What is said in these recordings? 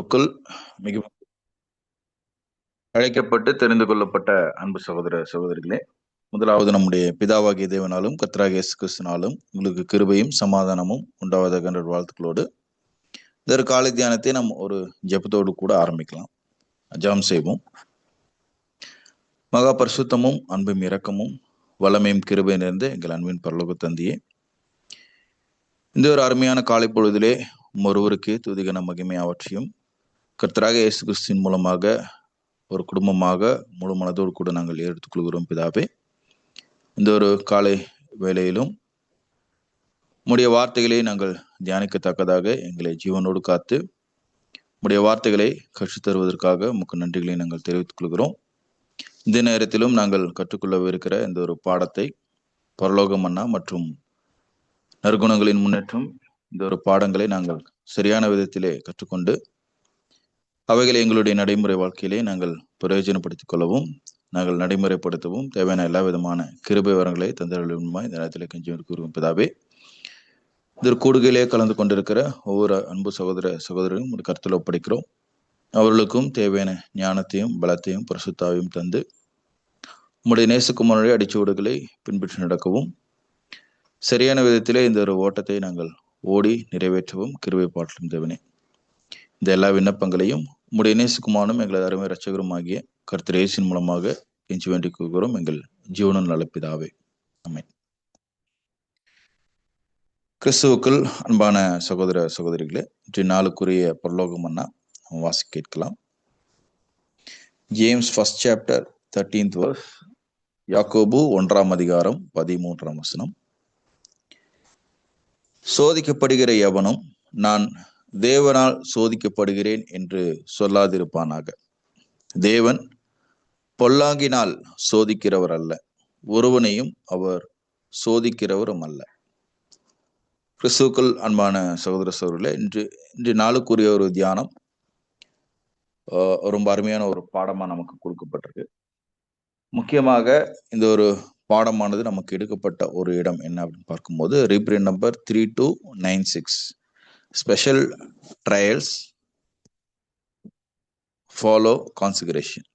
கிறிஸ்துவுக்குள் மிகவும் அழைக்கப்பட்டு தெரிந்து கொள்ளப்பட்ட அன்பு சகோதர சகோதரிகளே, முதலாவது நம்முடைய பிதாவாகிய தேவனாலும் கர்த்தராகிய இயேசு கிறிஸ்துவினாலும் உங்களுக்கு கிருபையும் சமாதானமும் உண்டாவதாக என்ற வாழ்த்துக்களோடு இந்த காலை தியானத்தை நாம் ஒரு ஜெபத்தோடு கூட ஆரம்பிக்கலாம். ஜெபம் செய்வோம். மகா பரிசுத்தமும் அன்பும் இரக்கமும் வல்லமையும் கிருபை நிறைந்த எங்கள் அன்பின் பரலோக தந்தையே, இந்த ஒரு அருமையான காலை பொழுதிலே ஒருவருக்கே துதிகன மகிமை அவற்றையும் கர்த்தராகிய இயேசு கிறிஸ்துவின் மூலமாக ஒரு குடும்பமாக முழு மனதோடு கூட நாங்கள் எடுத்துக்கொள்கிறோம். பிதாவே, இந்த ஒரு காலை வேளையிலும் உம்முடைய வார்த்தைகளை நாங்கள் தியானிக்கத்தக்கதாக எங்களை ஜீவனோடு காத்து உம்முடைய வார்த்தைகளை கற்றுத் தருவதற்காக உமக்கு நன்றிகளை நாங்கள் தெரிவித்துக் கொள்கிறோம். இந்த நேரத்திலும் நாங்கள் கற்றுக்கொள்ளவிருக்கிற இந்த ஒரு பாடத்தை பரலோக மன்னா மற்றும் நற்குணங்களின் முன்னேற்றம், இந்த ஒரு பாடங்களை நாங்கள் சரியான விதத்திலே கற்றுக்கொண்டு அவைகளை எங்களுடைய நடைமுறை வாழ்க்கையிலே நாங்கள் பிரயோஜனப்படுத்திக் கொள்ளவும் நாங்கள் நடைமுறைப்படுத்தவும் தேவையான எல்லா விதமான கிருபை வரங்களை தந்தருளுமாய் இந்த நேரத்தில் கெஞ்சி கூறுவோம். பிதாவே, இந்த கூடுகையிலே கலந்து கொண்டிருக்கிற ஒவ்வொரு அன்பு சகோதர சகோதரரும் ஒரு கருத்தில் ஒப்படைக்கிறோம். அவர்களுக்கும் தேவையான ஞானத்தையும் பலத்தையும் பரிசுத்தாவையும் தந்து உம்முடைய நேசகுமாரனுடைய அடிச்சுவடுகளை பின்பற்றி நடக்கவும் சரியான விதத்திலே இந்த ஒரு ஓட்டத்தை நாங்கள் ஓடி நிறைவேற்றவும் கிருபை பாட்டலும் தேவனே. இந்த எல்லா விண்ணப்பங்களையும் உம்முடைய நேசகுமாரனும் எங்களது அருமை இரட்சகரும் ஆகிய கர்த்தர் இயேசுவின் மூலமாக கெஞ்சி வேண்டிக் கொள்கிறோம் எங்கள் ஜீவனும் நல்ல பிதாவே. ஆமென். கிறிஸ்துவுக்குள் அன்பான சகோதர சகோதரிகளே, இன்றைய நாளுக்குரிய பரலோக மன்னா வாசி கேட்கலாம். James first chapter 13th verse, யாக்கோபு 1ஆம் அதிகாரம் 13ஆம் வசனம். சோதிக்கப்படுகிற எவனும் நான் தேவனால் சோதிக்கப்படுகிறேன் என்று சொல்லாதிருப்பானாக. தேவன் பொல்லாங்கினால் சோதிக்கிறவர் அல்ல, ஒருவனையும் அவர் சோதிக்கிறவரும் அல்ல. கிறிஸ்துவுக்குள் அன்பான சகோதர சகோதரர்களே, இன்று நாளுக்குரிய ஒரு தியானம் ரொம்ப அருமையான ஒரு பாடமா நமக்கு கொடுக்கப்பட்டிருக்கு. முக்கியமாக இந்த ஒரு பாடமானது நமக்கு எடுக்கப்பட்ட ஒரு இடம் என்ன அப்படின்னு பார்க்கும்போது reprint number 3296, special trials follow consecration.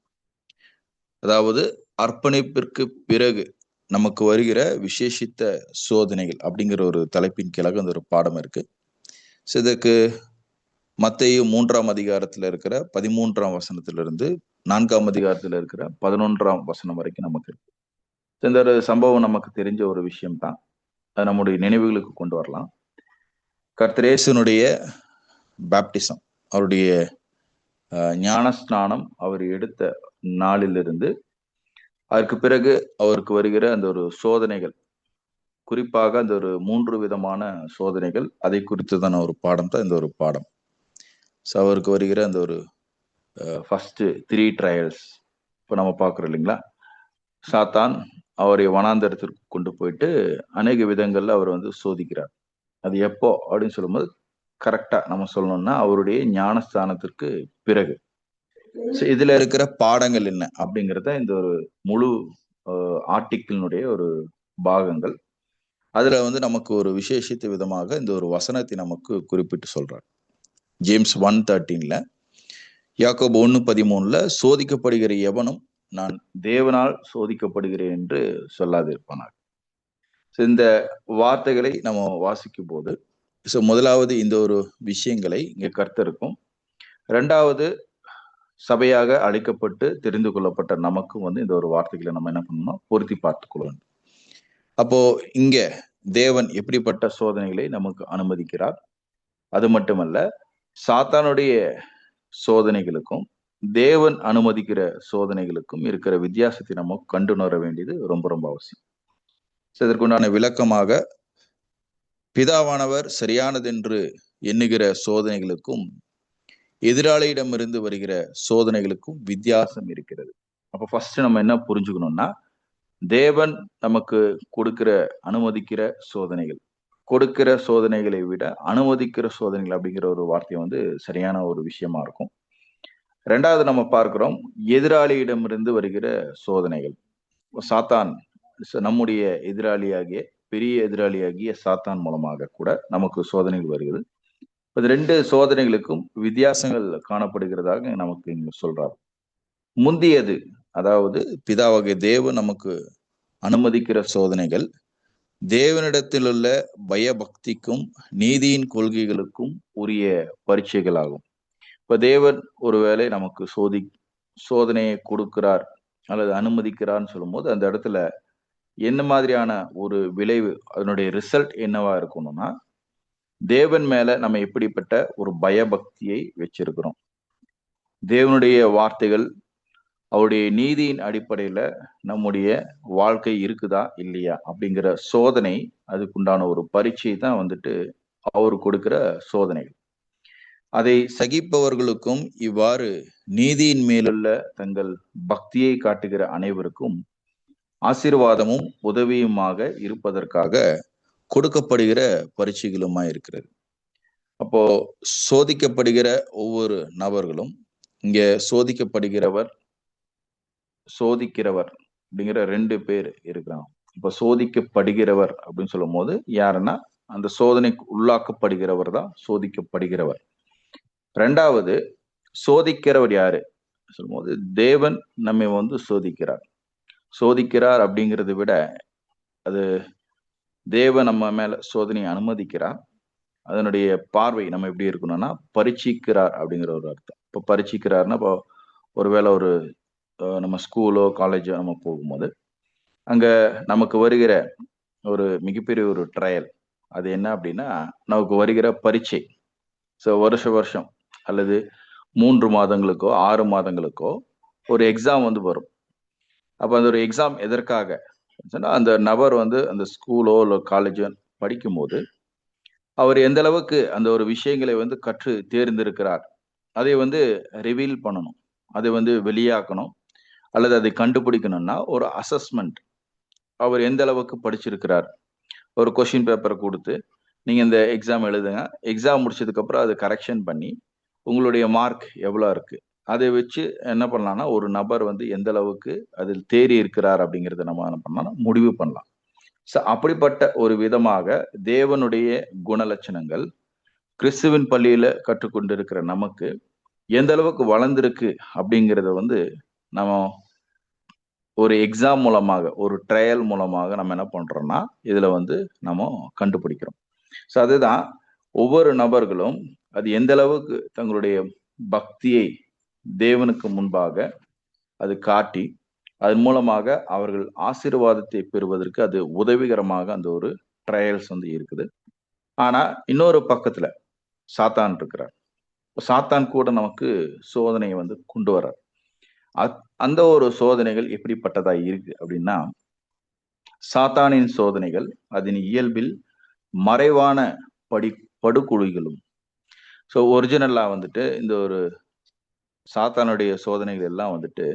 அதாவது அர்ப்பணிப்பிற்கு பிறகு நமக்கு வருகிற விசேஷித்த சோதனைகள் அப்படிங்கிற ஒரு தலைப்பின் கீழாக அந்த ஒரு பாடம் இருக்கு. ஸோ இதுக்கு மத்தேயு 3ஆம் அதிகாரத்துல இருக்கிற 13ஆம் வசனத்திலிருந்து 4ஆம் அதிகாரத்துல இருக்கிற 11ஆம் வசனம் வரைக்கும் நமக்கு இருக்கு. இந்த ஒரு சம்பவம் நமக்கு தெரிஞ்ச ஒரு விஷயம்தான், அது நம்முடைய நினைவுகளுக்கு கொண்டு வரலாம். கர்த்தர் இயேசுவினுடைய பேப்டிசம், அவருடைய ஞானஸ்நானம் அவர் எடுத்த நாளிலிருந்து அதற்கு பிறகு அவருக்கு வருகிற அந்த ஒரு சோதனைகள், குறிப்பாக அந்த ஒரு 3 விதமான சோதனைகள், அதை குறித்துதான ஒரு பாடம் தான் இந்த ஒரு பாடம். ஸோ அவருக்கு வருகிற அந்த ஒரு ஃபர்ஸ்ட் 3 ட்ரையல்ஸ் இப்போ நம்ம பார்க்குறோம் இல்லைங்களா. சாத்தான் அவரை வனாந்தரத்திற்கு கொண்டு போயிட்டு அநேக விதங்கள்ல அவர் சோதிக்கிறார். அது எப்போ அப்படின்னு சொல்லும்போது கரெக்டா நம்ம சொல்லணும்னா அவருடைய ஞானஸ்தானத்திற்கு பிறகு. இதுல இருக்கிற பாடங்கள் என்ன அப்படிங்கிறத இந்த ஒரு முழு ஆர்டிக்கிளினுடைய ஒரு பாகங்கள். அதுல நமக்கு ஒரு விசேஷித்த விதமாக இந்த ஒரு வசனத்தை நமக்கு குறிப்பிட்டு சொல்றார். ஜேம்ஸ் 1:13, யாக்கோபு 1:13, சோதிக்கப்படுகிற எவனும் நான் தேவனால் சோதிக்கப்படுகிறேன் என்று சொல்லாதிருப்பானார். இந்த வார்த்தைகளை நம்ம வாசிக்கும் போது முதலாவது இந்த ஒரு விஷயங்களை இங்க கர்த்தருக்கும், இரண்டாவது சபையாக அழைக்கப்பட்டு தெரிந்து கொள்ளப்பட்ட நமக்கும் இந்த ஒரு வார்த்தைகளை நம்ம என்ன பண்ணணும், பொருத்தி பார்த்துக் கொள்ளணும். அப்போ இங்க தேவன் எப்படிப்பட்ட சோதனைகளை நமக்கு அனுமதிக்கிறார், அது மட்டுமல்ல சாத்தானுடைய சோதனைகளுக்கும் தேவன் அனுமதிக்கிற சோதனைகளுக்கும் இருக்கிற வித்தியாசத்தை நம்ம கண்டுணர வேண்டியது ரொம்ப ரொம்ப அவசியம். இதற்குண்டான விளக்கமாக பிதாவானவர் சரியானதென்று எண்ணுகிற சோதனைகளுக்கும் எதிராளியிடமிருந்து வருகிற சோதனைகளுக்கும் வித்தியாசம் இருக்கிறது. அப்ப ஃபர்ஸ்ட் நம்ம என்ன புரிஞ்சுக்கணும்னா, தேவன் நமக்கு கொடுக்கிற அனுமதிக்கிற சோதனைகள், கொடுக்கிற சோதனைகளை விட அனுமதிக்கிற சோதனைகள் அப்படிங்கிற ஒரு வார்த்தை சரியான ஒரு விஷயமா இருக்கும். ரெண்டாவது நம்ம பார்க்கிறோம் எதிராளியிடமிருந்து வருகிற சோதனைகள். சாத்தான், நம்முடைய எதிராளியாகிய பெரிய எதிராளியாகிய சாத்தான் மூலமாக கூட நமக்கு சோதனைகள் வருகிறது. இது 2 சோதனைகளுக்கும் வித்தியாசங்கள் காணப்படுகிறதாக நமக்கு இங்க சொல்றார். முந்தியது, அதாவது பிதாவாகிய தேவன் நமக்கு அனுமதிக்கிற சோதனைகள் தேவனிடத்தில் உள்ள பயபக்திக்கும் நீதியின் கொள்கைகளுக்கும் உரிய பரீட்சைகள் ஆகும். இப்ப தேவன் ஒருவேளை நமக்கு சோதனையை கொடுக்கிறார் அல்லது அனுமதிக்கிறார்னு சொல்லும்போது அந்த இடத்துல என்ன மாதிரியான ஒரு விளைவு, அதனுடைய ரிசல்ட் என்னவா இருக்கணும்னா, தேவன் மேல நம்ம எப்படிப்பட்ட ஒரு பயபக்தியை வச்சிருக்கிறோம், தேவனுடைய வார்த்தைகள் அவருடைய நீதியின் அடிப்படையில நம்முடைய வாழ்க்கை இருக்குதா இல்லையா அப்படிங்கிற சோதனை, அதுக்குண்டான ஒரு பரீட்சை தான் வந்துட்டு அவர் கொடுக்கிற சோதனைகள். அதை சகிப்பவர்களுக்கும் இவ்வாறு நீதியின் மேலுள்ள தங்கள் பக்தியை காட்டுகிற அனைவருக்கும் ஆசீர்வாதமும் உதவியுமாக இருப்பதற்காக கொடுக்கப்படுகிற பரீட்சைகளுமா இருக்கிறது. அப்போ சோதிக்கப்படுகிற ஒவ்வொரு நபர்களும், இங்க சோதிக்கப்படுகிறவர் சோதிக்கிறவர் அப்படிங்கிற 2 பேர் இருக்கிறாங்க. இப்ப சோதிக்கப்படுகிறவர் அப்படின்னு சொல்லும் போது யாருன்னா, அந்த சோதனைக்கு உள்ளாக்கப்படுகிறவர் தான் சோதிக்கப்படுகிறவர். 2வது சோதிக்கிறவர் யாரு சொல்லும்போது, தேவன் நம்மை வந்து சோதிக்கிறார். சோதிக்கிறார் அப்படிங்கிறத விட, அது தேவன் நம்ம மேல சோதனையை அனுமதிக்கிறார். அதனுடைய பார்வை நம்ம எப்படி இருக்கணும்னா, பரீட்சிக்கிறார் அப்படிங்கிற ஒரு அர்த்தம். இப்போ பரீட்சிக்கிறார்னா, இப்போ ஒருவேளை ஒரு நம்ம ஸ்கூலோ காலேஜோ நம்ம போகும்போது அங்க நமக்கு வருகிற ஒரு மிகப்பெரிய ஒரு ட்ரையல், அது என்ன அப்படின்னா நமக்கு வருகிற பரீட்சை. ஸோ வருஷம் அல்லது 3 மாதங்களுக்கோ 6 மாதங்களுக்கோ ஒரு எக்ஸாம் வந்து வரும். அப்போ அந்த ஒரு எக்ஸாம் எதற்காக சொன்னா, அந்த நபர் வந்து அந்த ஸ்கூலோ இல்லை காலேஜோ படிக்கும்போது அவர் எந்த அளவுக்கு அந்த ஒரு விஷயங்களை வந்து கற்று தேர்ந்திருக்கிறார், அதை வந்து ரிவீல் பண்ணணும், அதை வந்து வெளியாக்கணும், அல்லது அதை கண்டுபிடிக்கணும்னா ஒரு அசஸ்மெண்ட், அவர் எந்த அளவுக்கு படிச்சிருக்கிறார். ஒரு கொஸ்டின் பேப்பரை கொடுத்து நீங்க இந்த எக்ஸாம் எழுதுங்க, எக்ஸாம் முடிச்சதுக்கு அப்புறம் அதை கரெக்ஷன் பண்ணி உங்களுடைய மார்க் எவ்வளோ இருக்கு அதை வச்சு என்ன பண்ணலாம்னா, ஒரு நபர் வந்து எந்த அளவுக்கு அதில் தேறி இருக்கிறார் அப்படிங்கிறத நம்ம என்ன பண்ணலாம், முடிவு பண்ணலாம். அப்படிப்பட்ட ஒரு விதமாக தேவனுடைய குணலட்சணங்கள் கிறிஸ்துவின் பள்ளியில கற்றுக்கொண்டிருக்கிற நமக்கு எந்த அளவுக்கு வளர்ந்திருக்கு அப்படிங்கிறத வந்து நம்ம ஒரு எக்ஸாம் மூலமாக, ஒரு ட்ரையல் மூலமாக நம்ம என்ன பண்றோம்னா இதுல வந்து நம்ம கண்டுபிடிக்கிறோம். ஸோ அதுதான் ஒவ்வொரு நபர்களும் அது எந்த அளவுக்கு தங்களுடைய பக்தியை தேவனுக்கு முன்பாக அது காட்டி அதன் மூலமாக அவர்கள் ஆசீர்வாதத்தை பெறுவதற்கு அது உதவிகரமாக அந்த ஒரு ட்ரையல்ஸ் வந்து இருக்குது. ஆனா இன்னொரு பக்கத்துல சாத்தான் இருக்கிறார். சாத்தான் கூட நமக்கு சோதனையை வந்து கொண்டு வர்றார். அந்த ஒரு சோதனைகள் எப்படிப்பட்டதா இருக்கு அப்படின்னா, சாத்தானின் சோதனைகள் அதன் இயல்பில் மறைவான படுகொலிகளும். ஸோ ஒரிஜினலா வந்துட்டு இந்த ஒரு சாத்தானுடைய சோதனைகள் எல்லாம் வந்துட்டு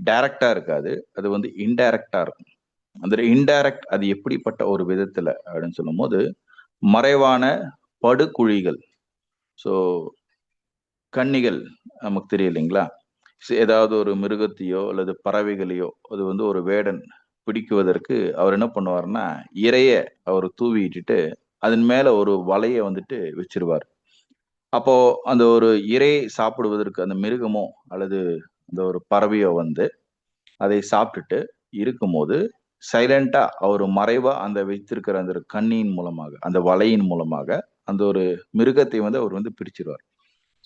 டைரக்டா இருக்காது, அது வந்து இன்டைரக்டா இருக்கும். அந்த இன்டைரக்ட் அது எப்படிப்பட்ட ஒரு விதத்துல அப்படின்னு சொல்லும் போது, மறைவான படுகுழிகள். ஸோ கன்னிகள் நமக்கு தெரியும் இல்லைங்களா, ஏதாவது ஒரு மிருகத்தையோ அல்லது பறவைகளையோ அது வந்து ஒரு வேடன் பிடிக்குவதற்கு அவர் என்ன பண்ணுவார்னா, இரைய அவர் தூவிட்டுட்டு அதன் மேல ஒரு வலையை வந்துட்டு வச்சிருவார். அப்போ அந்த ஒரு இரையை சாப்பிடுவதற்கு அந்த மிருகமோ அல்லது அந்த ஒரு பறவையோ வந்து அதை சாப்பிட்டுட்டு இருக்கும்போது சைலண்டா அவர் மறைவா அந்த வைத்திருக்கிற அந்த கண்ணியின் மூலமாக, அந்த வலையின் மூலமாக அந்த ஒரு மிருகத்தை வந்து அவர் வந்து பிடிச்சிருவார்.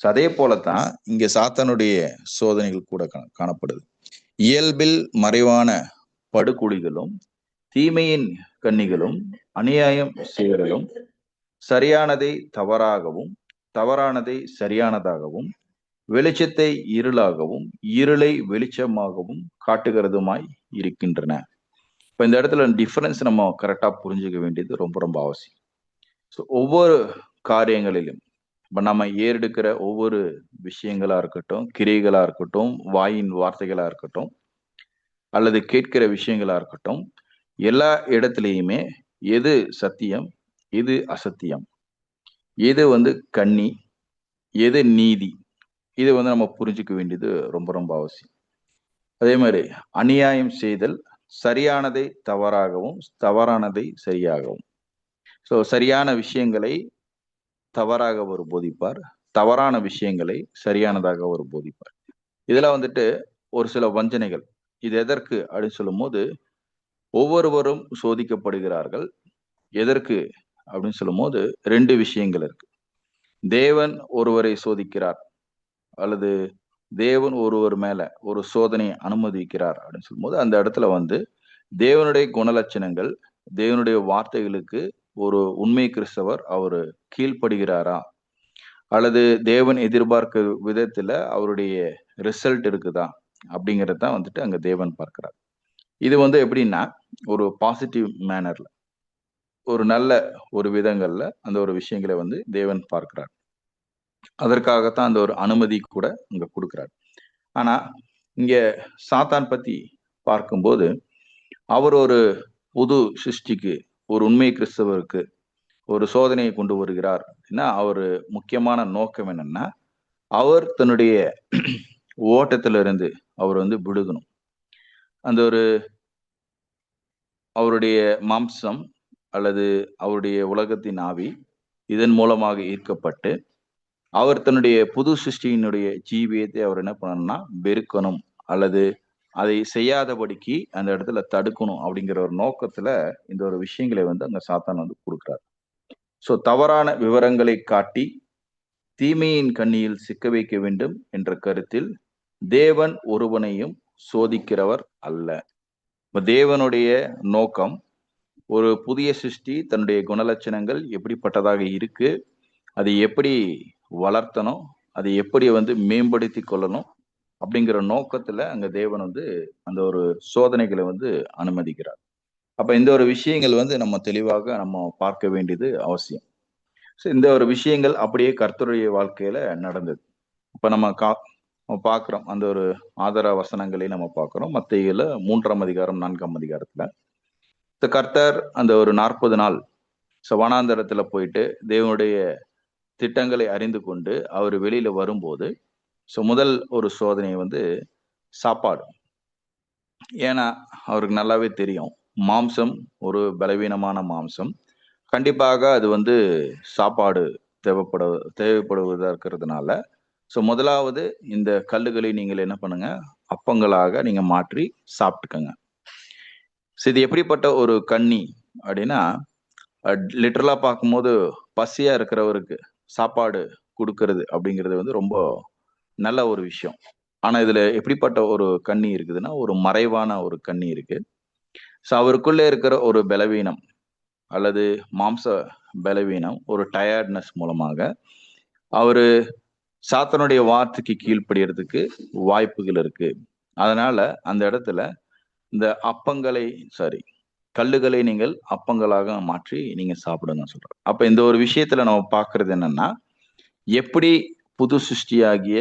அதே போலத்தான் இங்க சாத்தானுடைய சோதனைகள் கூட காணப்படுது. இயல்பில் மறைவான படுகுழிகளும் தீமையின் கன்னிகளும் அநியாயம் செய்தலும் சரியானதை தவறாகவும் தவறானதை சரியானதாகவும் வெளிச்சத்தை இருளாகவும் இருளை வெளிச்சமாகவும் காட்டுகிறதுமாய் இருக்கின்றன. இப்ப இந்த இடத்துல டிஃபரன்ஸ் நம்ம கரெக்டா புரிஞ்சுக்க வேண்டியது ரொம்ப ரொம்ப அவசியம். ஸோ ஒவ்வொரு காரியங்களிலும் இப்ப நம்ம ஏறெடுக்கிற ஒவ்வொரு விஷயங்களா இருக்கட்டும், கிரியைகளா இருக்கட்டும், வாயின் வார்த்தைகளா இருக்கட்டும், அல்லது கேட்கிற விஷயங்களா இருக்கட்டும், எல்லா இடத்துலையுமே எது சத்தியம், எது அசத்தியம், எது வந்து கன்னி, எது நீதி, இதை வந்து நம்ம புரிஞ்சுக்க வேண்டியது ரொம்ப ரொம்ப அவசியம். அதே மாதிரி அநியாயம் செய்தல் சரியானதை தவறாகவும் தவறானதை சரியாகவும். ஸோ சரியான விஷயங்களை தவறாக அவர் போதிப்பார். தவறான விஷயங்களை சரியானதாக அவர் போதிப்பார். இதுல வந்துட்டு ஒரு சில வஞ்சனைகள். இது எதற்கு அப்படின்னு சொல்லும்போது, ஒவ்வொருவரும் சோதிக்கப்படுகிறார்கள். எதற்கு அப்படின்னு சொல்லும்போது 2 விஷயங்கள் இருக்கு. தேவன் ஒருவரை சோதிக்கிறார், அல்லது தேவன் ஒருவர் மேல ஒரு சோதனையை அனுமதிக்கிறார் அப்படின்னு சொல்லும்போது, அந்த இடத்துல வந்து தேவனுடைய குணலட்சணங்கள், தேவனுடைய வார்த்தைகளுக்கு ஒரு உண்மை கிறிஸ்தவர் அவரு கீழ்ப்படுகிறாரா? அல்லது தேவன் எதிர்பார்க்கிற விதத்துல அவருடைய ரிசல்ட் இருக்குதா? அப்படிங்கிறது தான் வந்துட்டு அங்க தேவன் பார்க்கிறார். இது வந்து எப்படின்னா, ஒரு பாசிட்டிவ் மேனர்ல, ஒரு நல்ல ஒரு விதங்கள்ல அந்த ஒரு விஷயங்களை வந்து தேவன் பார்க்கிறார். அதற்காகத்தான் அந்த ஒரு அனுமதி கூட அங்க குடுக்கிறார். ஆனா, இங்க சாத்தான் பத்தி பார்க்கும்போது, அவர் ஒரு புது சிருஷ்டிக்கு, ஒரு உண்மை கிறிஸ்தவருக்கு ஒரு சோதனையை கொண்டு வருகிறார் அப்படின்னா, அவரு முக்கியமான நோக்கம் என்னன்னா, அவர் தன்னுடைய ஓட்டத்திலிருந்து அவர் வந்து விடுகணும். அந்த ஒரு அவருடைய மாம்சம் அல்லது அவருடைய உலகத்தின் ஆவி இதன் மூலமாக ஈர்க்கப்பட்டு, அவர் தன்னுடைய புது சிருஷ்டியினுடைய ஜீவியத்தை அவர் என்ன பண்ணணும்னா, வெறுக்கணும் அல்லது அதை செய்யாதபடிக்கு அந்த இடத்துல தடுக்கணும் அப்படிங்கிற ஒரு நோக்கத்துல இந்த ஒரு விஷயங்களை வந்து அங்க சாத்தான் வந்து குடுக்குறார். சோ தவறான விவரங்களை காட்டி தீமையின் கண்ணியில் சிக்க வைக்க வேண்டும் என்ற கருத்தில் தேவன் ஒருவனையும் சோதிக்கிறவர் அல்ல. இப்ப தேவனுடைய நோக்கம் ஒரு புதிய சிருஷ்டி தன்னுடைய குணலட்சணங்கள் எப்படிப்பட்டதாக இருக்கு, அதை எப்படி வளர்த்தணும், அதை எப்படி வந்து மேம்படுத்தி கொள்ளணும் அப்படிங்கிற நோக்கத்துல அங்க தேவன் வந்து அந்த ஒரு சோதனைகளை வந்து அனுமதிக்கிறார். அப்ப இந்த ஒரு விஷயங்கள் வந்து நம்ம தெளிவாக நம்ம பார்க்க வேண்டியது அவசியம். இந்த ஒரு விஷயங்கள் அப்படியே கர்த்தருடைய வாழ்க்கையில நடந்தது. இப்ப நம்ம பார்க்கிறோம். அந்த ஒரு ஆதார வசனங்களை நம்ம பார்க்கிறோம். மத்தேயுல 3ஆம் அதிகாரம் 4ஆம் அதிகாரத்துல இந்த கர்த்தர் அந்த ஒரு 40 நாள் வனாந்தரத்துல போயிட்டு தேவனுடைய திட்டங்களை அறிந்து கொண்டு அவர் வெளியில வரும்போது, முதல் ஒரு சோதனை வந்து சாப்பாடு. ஏன்னா அவருக்கு நல்லாவே தெரியும், மாம்சம் ஒரு பலவீனமான மாம்சம். கண்டிப்பாக அது வந்து சாப்பாடு தேவைப்படுவதா இருக்கிறதுனால, முதலாவது இந்த கல்லுகளை நீங்கள் என்ன பண்ணுங்க, அப்பங்களாக நீங்க மாற்றி சாப்பிட்டுக்கங்க. இது எப்படிப்பட்ட ஒரு கண்ணி அப்படின்னா, லிட்டரலா பார்க்கும்போது பசியா இருக்கிறவருக்கு சாப்பாடு கொடுக்கறது அப்படிங்கிறது வந்து ரொம்ப நல்ல ஒரு விஷயம். ஆனா இதுல எப்படிப்பட்ட ஒரு கண்ணி இருக்குதுன்னா, ஒரு மறைவான ஒரு கண்ணி இருக்கு. அவருக்குள்ள இருக்கிற ஒரு பலவீனம் அல்லது மாம்ச பலவீனம், ஒரு டயர்ட்னஸ் மூலமாக அவரு சாத்தனுடைய வார்த்தைக்கு கீழ்ப்படியறதுக்கு வாய்ப்புகள் இருக்கு. அதனால அந்த இடத்துல இந்த அப்பங்களை கல்லுகளை நீங்கள் அப்பங்களாக மாற்றி நீங்க சாப்பிடுங்க சொல்றேன். அப்ப இந்த ஒரு விஷயத்துல நம்ம பார்க்கிறது என்னன்னா, எப்படி புது சிருஷ்டியாகிய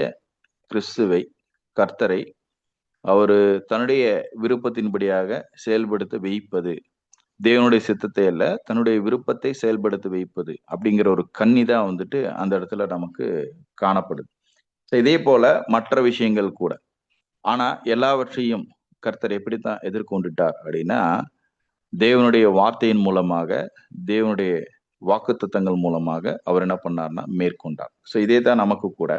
கிறிஸ்துவை, கர்த்தரை அவரு தன்னுடைய விருப்பத்தின்படியாக செயல்படுத்த வைப்பது, தேவனுடைய சித்தத்தை அல்ல, தன்னுடைய விருப்பத்தை செயல்படுத்த வைப்பது அப்படிங்கிற ஒரு கண்ணி தான் வந்துட்டு அந்த இடத்துல நமக்கு காணப்படுது. இதே போல மற்ற விஷயங்கள் கூட. ஆனா எல்லாவற்றையும் கர்த்தர் எப்படித்தான் எதிர்கொண்டுட்டார் அப்படின்னா, தேவனுடைய வார்த்தையின் மூலமாக, தேவனுடைய வாக்குத்தத்தங்கள் மூலமாக அவர் என்ன பண்ணார்னா மேற்கொண்டார். இதே தான் நமக்கு கூட.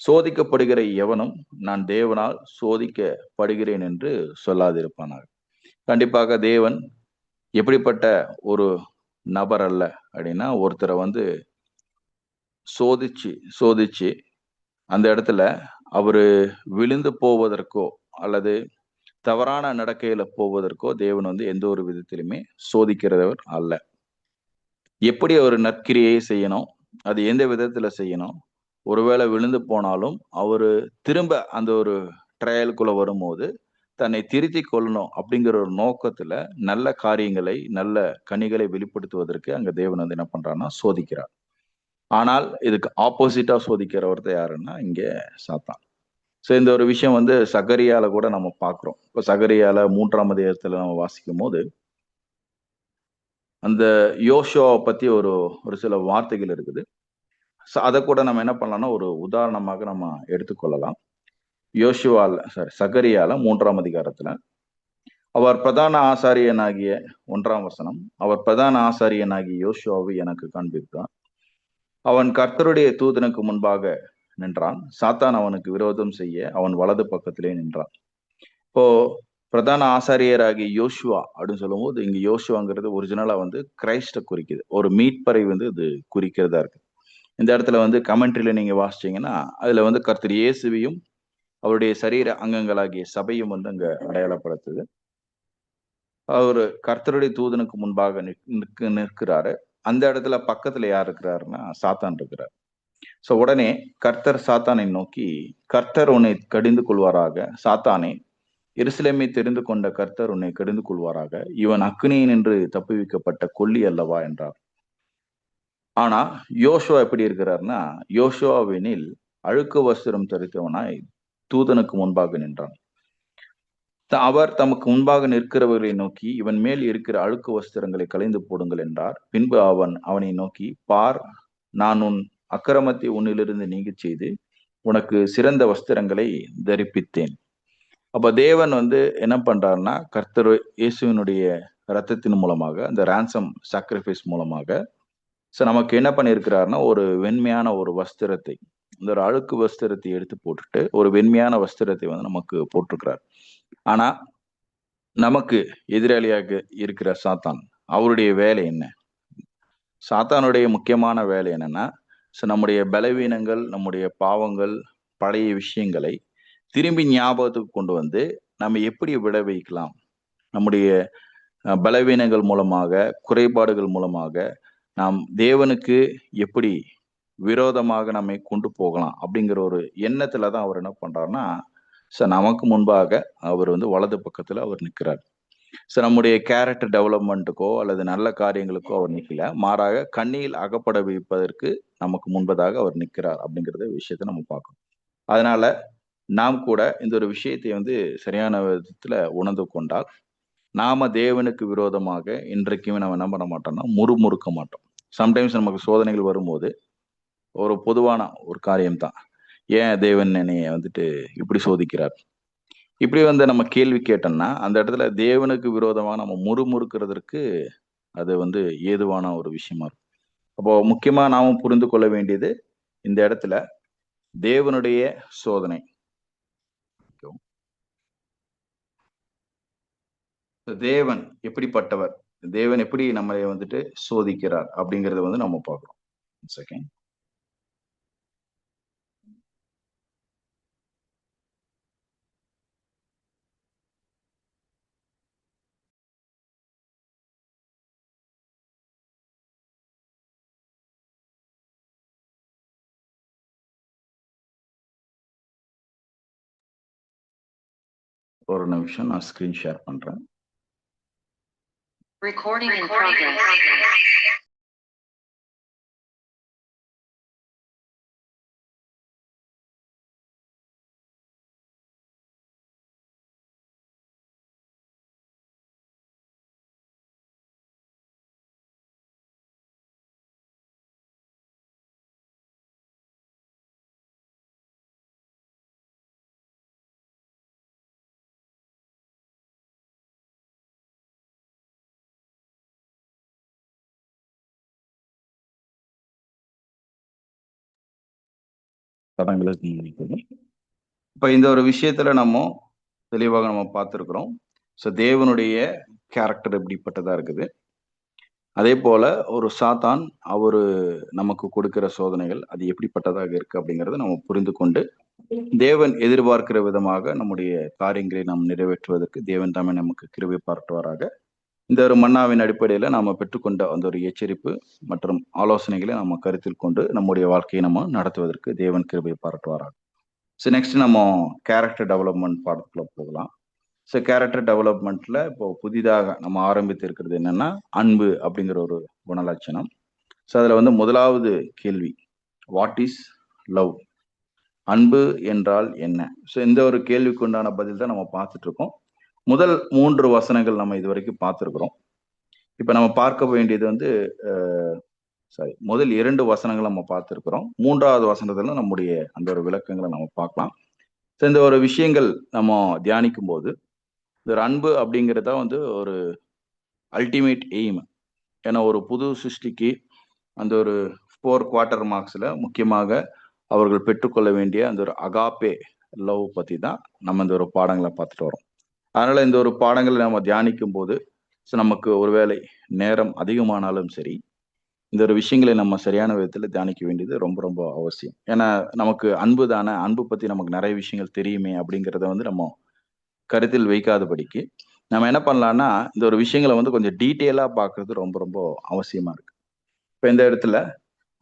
சோதிக்கப்படுகிற எவனும் நான் தேவனால் சோதிக்கப்படுகிறேன் என்று சொல்லாதிருப்பானாக. கண்டிப்பாக தேவன் எப்படிப்பட்ட ஒரு நபர் அல்ல அப்படின்னா, ஒருத்தரை வந்து சோதிச்சு சோதிச்சு அந்த இடத்துல அவரு விழுந்து போவதற்கோ அல்லது தவறான நடக்கையில போவதற்கோ தேவன் வந்து எந்த ஒரு விதத்திலுமே சோதிக்கிறவர் அல்ல. எப்படி ஒரு நற்கிரியை செய்யணும், அது எந்த விதத்துல செய்யணும், ஒருவேளை விழுந்து போனாலும் அவரு திரும்ப அந்த ஒரு ட்ரையலுக்குள்ள வரும்போது தன்னை திருத்திக் கொள்ளணும் அப்படிங்கிற ஒரு நோக்கத்துல நல்ல காரியங்களை, நல்ல கனிகளை வெளிப்படுத்துவதற்கு அங்க தேவன் வந்து என்ன பண்றாருன்னா சோதிக்கிறார். ஆனால் இதுக்கு ஆப்போசிட்டா சோதிக்கிற ஒருத்தர் யாருன்னா இங்க சாத்தான். இந்த ஒரு விஷயம் வந்து சகரியால கூட நம்ம பார்க்கிறோம். இப்ப சகரியால 3ஆம் அதிகாரத்துல நம்ம வாசிக்கும் போது, அந்த யோசுவாவை பத்தி ஒரு ஒரு சில வார்த்தைகள் இருக்குது. அத கூட நம்ம என்ன பண்ணலாம்னா ஒரு உதாரணமாக நம்ம எடுத்துக்கொள்ளலாம். சகரியால 3ஆம் அதிகாரத்துல அவர் பிரதான ஆசாரியனாகிய 1ஆம் வசனம், அவர் பிரதான ஆசாரியனாகிய யோசுவாவை எனக்கு காண்பித்தார். அவன் கர்த்தருடைய தூதனுக்கு முன்பாக நின்றான். சாத்தான் அவனுக்கு விரோதம் செய்ய அவன் வலது பக்கத்திலே நின்றான். இப்போ பிரதான ஆசாரியராகிய யோசுவா அப்படின்னு சொல்லும்போது இங்க யோசுவாங்கிறது ஒரிஜினலா வந்து கிரைஸ்ட குறிக்குது. ஒரு மீட்பரை வந்து இது குறிக்கிறதா இருக்கு. இந்த இடத்துல வந்து கமெண்ட்ரியில நீங்க வாசிச்சீங்கன்னா அதுல வந்து கர்த்தர் இயேசுவையும் அவருடைய சரீர அங்கங்களாகிய சபையும் வந்து அங்க அடையாளப்படுத்துது. அவர் கர்த்தருடைய தூதனுக்கு முன்பாக நிற்கிறாரு. அந்த இடத்துல பக்கத்துல யார் இருக்கிறாருன்னா சாத்தான் இருக்கிறார். சோ உடனே கர்த்தர் சாத்தானை நோக்கி, கர்த்தர் உன்னை கடிந்து கொள்வாராக, சாத்தானே எருசலேமை தெரிந்து கொண்ட கர்த்தர் உன்னை கடிந்து கொள்வாராக, இவன் அக்கினியின் என்று தப்புவிக்கப்பட்ட கொல்லி அல்லவா என்றார். ஆனா யோசுவா எப்படி இருக்கிறார்னா, யோசுவாவெனில் அழுக்கு வஸ்திரம் தரித்தவனாய் தூதனுக்கு முன்பாக நின்றான். அவர் தமக்கு முன்பாக நிற்கிறவர்களை நோக்கி, இவன் மேல் இருக்கிற அழுக்கு வஸ்திரங்களை களைந்து போடுங்கள் என்றார். பின்பு அவனை நோக்கி, பார், நான் உன் அக்கிரமத்தை உன்னிலிருந்து நீங்கச் செய்து உனக்கு சிறந்த வஸ்திரங்களை தரிப்பித்தேன். அப்ப தேவன் வந்து என்ன பண்றாருன்னா, கர்த்தர் இயேசுவினுடைய ரத்தத்தின் மூலமாக, அந்த ரான்சம் சாக்ரிஃபைஸ் மூலமாக நமக்கு என்ன பண்ணியிருக்கிறாருன்னா, ஒரு வெண்மையான ஒரு வஸ்திரத்தை, இந்த ஒரு அழுக்கு வஸ்திரத்தை எடுத்து போட்டுட்டு ஒரு வெண்மையான வஸ்திரத்தை வந்து நமக்கு போட்டிருக்கிறார். ஆனா நமக்கு எதிராளியாக இருக்கிற சாத்தான், அவருடைய வேலை என்ன? சாத்தானுடைய முக்கியமான வேலை என்னன்னா, நம்முடைய பலவீனங்கள், நம்முடைய பாவங்கள், பழைய விஷயங்களை திரும்பி ஞாபகத்துக்கு கொண்டு வந்து நம்ம எப்படி விட வைக்கலாம்? நம்முடைய பலவீனங்கள் மூலமாக, குறைபாடுகள் மூலமாக நாம் தேவனுக்கு எப்படி விரோதமாக நம்மை கொண்டு போகலாம் அப்படிங்கிற ஒரு எண்ணத்துல தான் அவர் என்ன பண்றாருன்னா, நமக்கு முன்பாக அவர் வந்து வலது பக்கத்துல அவர் நிற்கிறார். நம்முடைய கேரக்டர் டெவலப்மெண்ட்டுக்கோ அல்லது நல்ல காரியங்களுக்கோ அவர் நிக்கல. மாறாக கண்ணியில் அகப்பட வைப்பதற்கு நமக்கு முன்பதாக அவர் நிற்கிறார் அப்படிங்கிறத விஷயத்தை நம்ம பார்க்கணும். அதனால நாம் கூட இந்த ஒரு விஷயத்தை வந்து சரியான விதத்துல உணர்ந்து கொண்டால், நாம தேவனுக்கு விரோதமாக இன்றைக்குமே நம்ம என்ன பண்ண மாட்டோம்னா முறுமுறுக்க மாட்டோம். சம்டைம்ஸ் நமக்கு சோதனைகள் வரும்போது ஒரு பொதுவான ஒரு காரியம்தான், ஏன் தேவன் என்னைய வந்துட்டு இப்படி சோதிக்கிறார், இப்படி வந்து நம்ம கேள்வி கேட்டோம்னா அந்த இடத்துல தேவனுக்கு விரோதமா நம்ம முறுமுறுக்கிறதுக்கு அது வந்து ஏதுவான ஒரு விஷயமா இருக்கும். அப்போ முக்கியமா நாம புரிந்து கொள்ள வேண்டியது இந்த இடத்துல தேவனுடைய சோதனை. தேவன் எப்படிப்பட்டவர், தேவன் எப்படி நம்மளை வந்துட்டு சோதிக்கிறார் அப்படிங்கறத வந்து நம்ம பார்க்கிறோம். செகண்ட், ஒரு நிமிஷம் நான் ஸ்கிரீன் ஷேர் பண்றேன். Recording in progress. படங்களுக்கு இப்ப இந்த ஒரு விஷயத்துல நம்ம தெளிவாக நம்ம பார்த்திருக்கிறோம். தேவனுடைய கேரக்டர் எப்படிப்பட்டதா இருக்குது, அதே போல ஒரு சாத்தான் அவரு நமக்கு கொடுக்கிற சோதனைகள் அது எப்படிப்பட்டதாக இருக்கு அப்படிங்கறத நம்ம புரிந்து கொண்டு தேவன் எதிர்பார்க்கிற விதமாக நம்முடைய காரியங்களை நாம் நிறைவேற்றுவதற்கு தேவன் தாமே நமக்கு கிருபை பாராட்டுவாராக. இந்த ஒரு மன்னாவின் அடிப்படையில நாம பெற்றுக்கொண்ட அந்த ஒரு எச்சரிப்பு மற்றும் ஆலோசனைகளை நம்ம கருத்தில் கொண்டு நம்முடைய வாழ்க்கையை நம்ம நடத்துவதற்கு தேவன் கிருபை பாராட்டுவாராக. நெக்ஸ்ட் நம்ம கேரக்டர் டெவலப்மெண்ட் பாடத்துக்குள்ள போகலாம். கேரக்டர் டெவலப்மெண்ட்ல இப்போ புதிதாக நம்ம ஆரம்பித்து இருக்கிறது என்னன்னா அன்பு அப்படிங்கிற ஒரு குணலட்சணம். அதுல வந்து முதலாவது கேள்வி, வாட் இஸ் லவ்? அன்பு என்றால் என்ன? இந்த ஒரு கேள்விக்கு உண்டான பதில் தான் நம்ம பார்த்துட்டு இருக்கோம். முதல் 3 வசனங்கள் நம்ம இது வரைக்கும் பார்த்துருக்கிறோம். இப்ப நம்ம பார்க்க வேண்டியது வந்து முதல் 2 வசனங்கள் நம்ம பார்த்துருக்கிறோம். 3வது வசனத்துல நம்முடைய அந்த ஒரு விளக்கங்களை நம்ம பார்க்கலாம். இந்த ஒரு விஷயங்கள் நம்ம தியானிக்கும் போது இந்த அன்பு அப்படிங்கிறத வந்து ஒரு அல்டிமேட் எய்ம். ஏன்னா ஒரு புது சிருஷ்டிக்கு அந்த ஒரு 4 குவார்ட்டர் மார்க்ஸ்ல முக்கியமாக அவர்கள் பெற்றுக்கொள்ள வேண்டிய அந்த ஒரு அகாப்பே லவ் பத்தி தான் நம்ம இந்த ஒரு பாடங்களை பார்த்துட்டு வரோம். அதனால இந்த ஒரு பாடங்களை நம்ம தியானிக்கும் போது நமக்கு ஒருவேளை நேரம் அதிகமானாலும் சரி, இந்த ஒரு விஷயங்களை நம்ம சரியான விதத்துல தியானிக்க வேண்டியது ரொம்ப ரொம்ப அவசியம். ஏன்னா நமக்கு அன்பு தானே, அன்பு பத்தி நமக்கு நிறைய விஷயங்கள் தெரியுமே அப்படிங்கிறத வந்து நம்ம கருத்தில் வைக்காதபடிக்கு நம்ம என்ன பண்ணலாம்னா, இந்த ஒரு விஷயங்களை வந்து கொஞ்சம் டீட்டெயிலா பார்க்கறது ரொம்ப ரொம்ப அவசியமா இருக்கு. இப்ப இந்த இடத்துல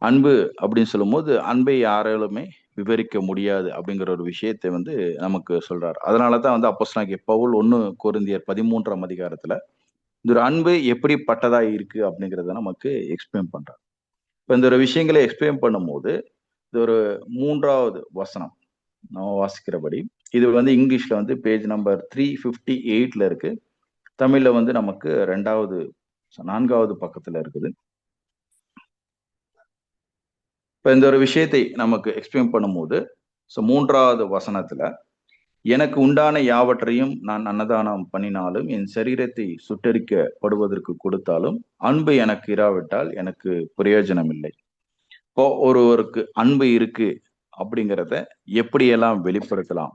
அன்பு அப்படின்னு சொல்லும்போது, அன்பை யாராலுமே விவரிக்க முடியாது அப்படிங்கிற ஒரு விஷயத்தை வந்து நமக்கு சொல்றாரு. அதனால தான் வந்து அப்போஸ்தலனாகிய பவுல் 1 கொரிந்தியர் 13ஆம் அதிகாரத்துல இந்த ஒரு அன்பு எப்படிப்பட்டதா இருக்கு அப்படிங்கிறத நமக்கு எக்ஸ்பிளைன் பண்றார். இப்ப இந்த ஒரு விஷயங்களை எக்ஸ்பிளைன் பண்ணும்போது, இது ஒரு 3வது வசனம் நம்ம வாசிக்கிறபடி, இது வந்து இங்கிலீஷ்ல வந்து பேஜ் நம்பர் 358ல இருக்கு. தமிழ்ல வந்து நமக்கு 4வது பக்கத்துல இருக்குது. இப்ப இந்த ஒரு விஷயத்தை நமக்கு எக்ஸ்பிளைன் பண்ணும்போது, 3வது வசனத்துல, எனக்கு உண்டான யாவற்றையும் நான் அன்னதானம் பண்ணினாலும், என் சரீரத்தை சுட்டெரிக்கப்படுவதற்கு கொடுத்தாலும், அன்பு எனக்கு இராவிட்டால் எனக்கு பிரயோஜனம் இல்லை. இப்போ ஒருவருக்கு அன்பு இருக்கு அப்படிங்கிறத எப்படியெல்லாம் வெளிப்படுத்தலாம்?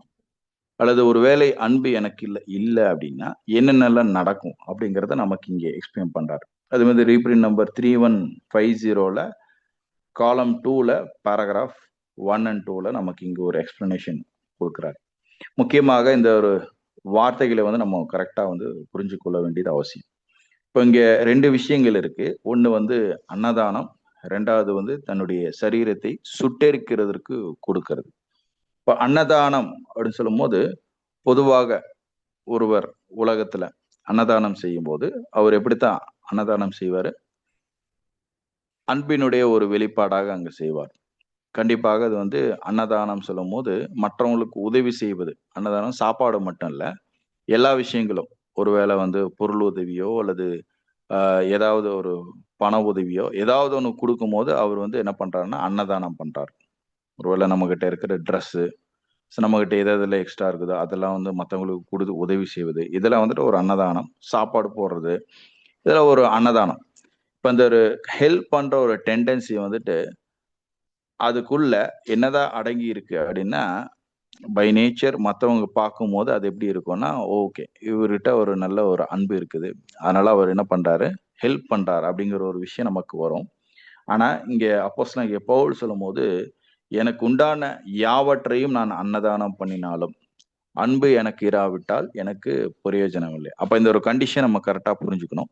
அல்லது ஒருவேளை அன்பு எனக்கு இல்ல அப்படின்னா, என்னென்னலாம் நடக்கும்? அப்படிங்கிறத நமக்கு இங்கே எக்ஸ்பிளைன் பண்றாரு. அது வந்து ரீப்ரிண்ட் நம்பர் 3150ல காலம் 2ல பேராகிராஃப் 1 அண்ட் 2ல நமக்கு இங்க ஒரு எக்ஸ்பிளனேஷன் கொடுக்குறாரு. முக்கியமாக இந்த ஒரு வார்த்தைகளை வந்து நம்ம கரெக்டா வந்து புரிஞ்சு கொள்ள வேண்டியது அவசியம். இப்போ இங்க 2 விஷயங்கள் இருக்கு. ஒண்ணு வந்து அன்னதானம், 2வது வந்து தன்னுடைய சரீரத்தை சுட்டெரிக்கிறதற்கு கொடுக்கிறது. இப்ப அன்னதானம் அப்படின்னு சொல்லும்போது, பொதுவாக ஒருவர் உலகத்துல அன்னதானம் செய்யும்போது, அவர் எப்படித்தான் அன்னதானம் செய்வாரு? அன்பினுடைய ஒரு வெளிப்பாடாக அங்க செய்வார். கண்டிப்பாக அது வந்து அன்னதானம் சொல்லும்போது, மற்றவங்களுக்கு உதவி செய்வது. அன்னதானம் சாப்பாடு மட்டும் இல்ல. எல்லா விஷயங்களும். ஒருவேளை வந்து பொருள் உதவியோ அல்லது ஏதாவது ஒரு பண உதவியோ, ஏதாவது ஒண்ணு குடுக்கும்போது, அவர் வந்து என்ன பண்றாருன்னா, அன்னதானம் பண்றாரு. ஒருவேளை நம்மகிட்ட இருக்கிற ட்ரெஸ்ஸு, நம்மகிட்ட எது எதுல எக்ஸ்ட்ரா இருக்குதோ, அதெல்லாம் வந்து மத்தவங்களுக்கு குடுத்து உதவி செய்வது. இதெல்லாம் வந்துட்டு ஒரு அன்னதானம். சாப்பாடு போடுறது, இதெல்லாம் ஒரு அன்னதானம். இப்ப இந்த ஒரு ஹெல்ப் பண்ற ஒரு டெண்டன்சி வந்துட்டு, அதுக்குள்ள என்னதான் அடங்கி இருக்கு அப்படின்னா, பை நேச்சர் மத்தவங்க பார்க்கும்போது அது எப்படி இருக்கும்னா, ஓகே. இவர்கிட்ட ஒரு நல்ல ஒரு அன்பு இருக்குது. அதனால அவர் என்ன பண்றாரு, ஹெல்ப் பண்றாரு அப்படிங்கிற ஒரு விஷயம் நமக்கு வரும். ஆனா, இங்க அப்போஸ்தலனாகிய பவுல் சொல்லும்போது, எனக்கு உண்டான யாவற்றையும் நான் அன்னதானம் பண்ணினாலும், அன்பு எனக்கு இராவிட்டால் எனக்கு பிரயோஜனம் இல்லை. அப்ப இந்த ஒரு கண்டிஷன் நம்ம கரெக்ட்டா புரிஞ்சுக்கணும்.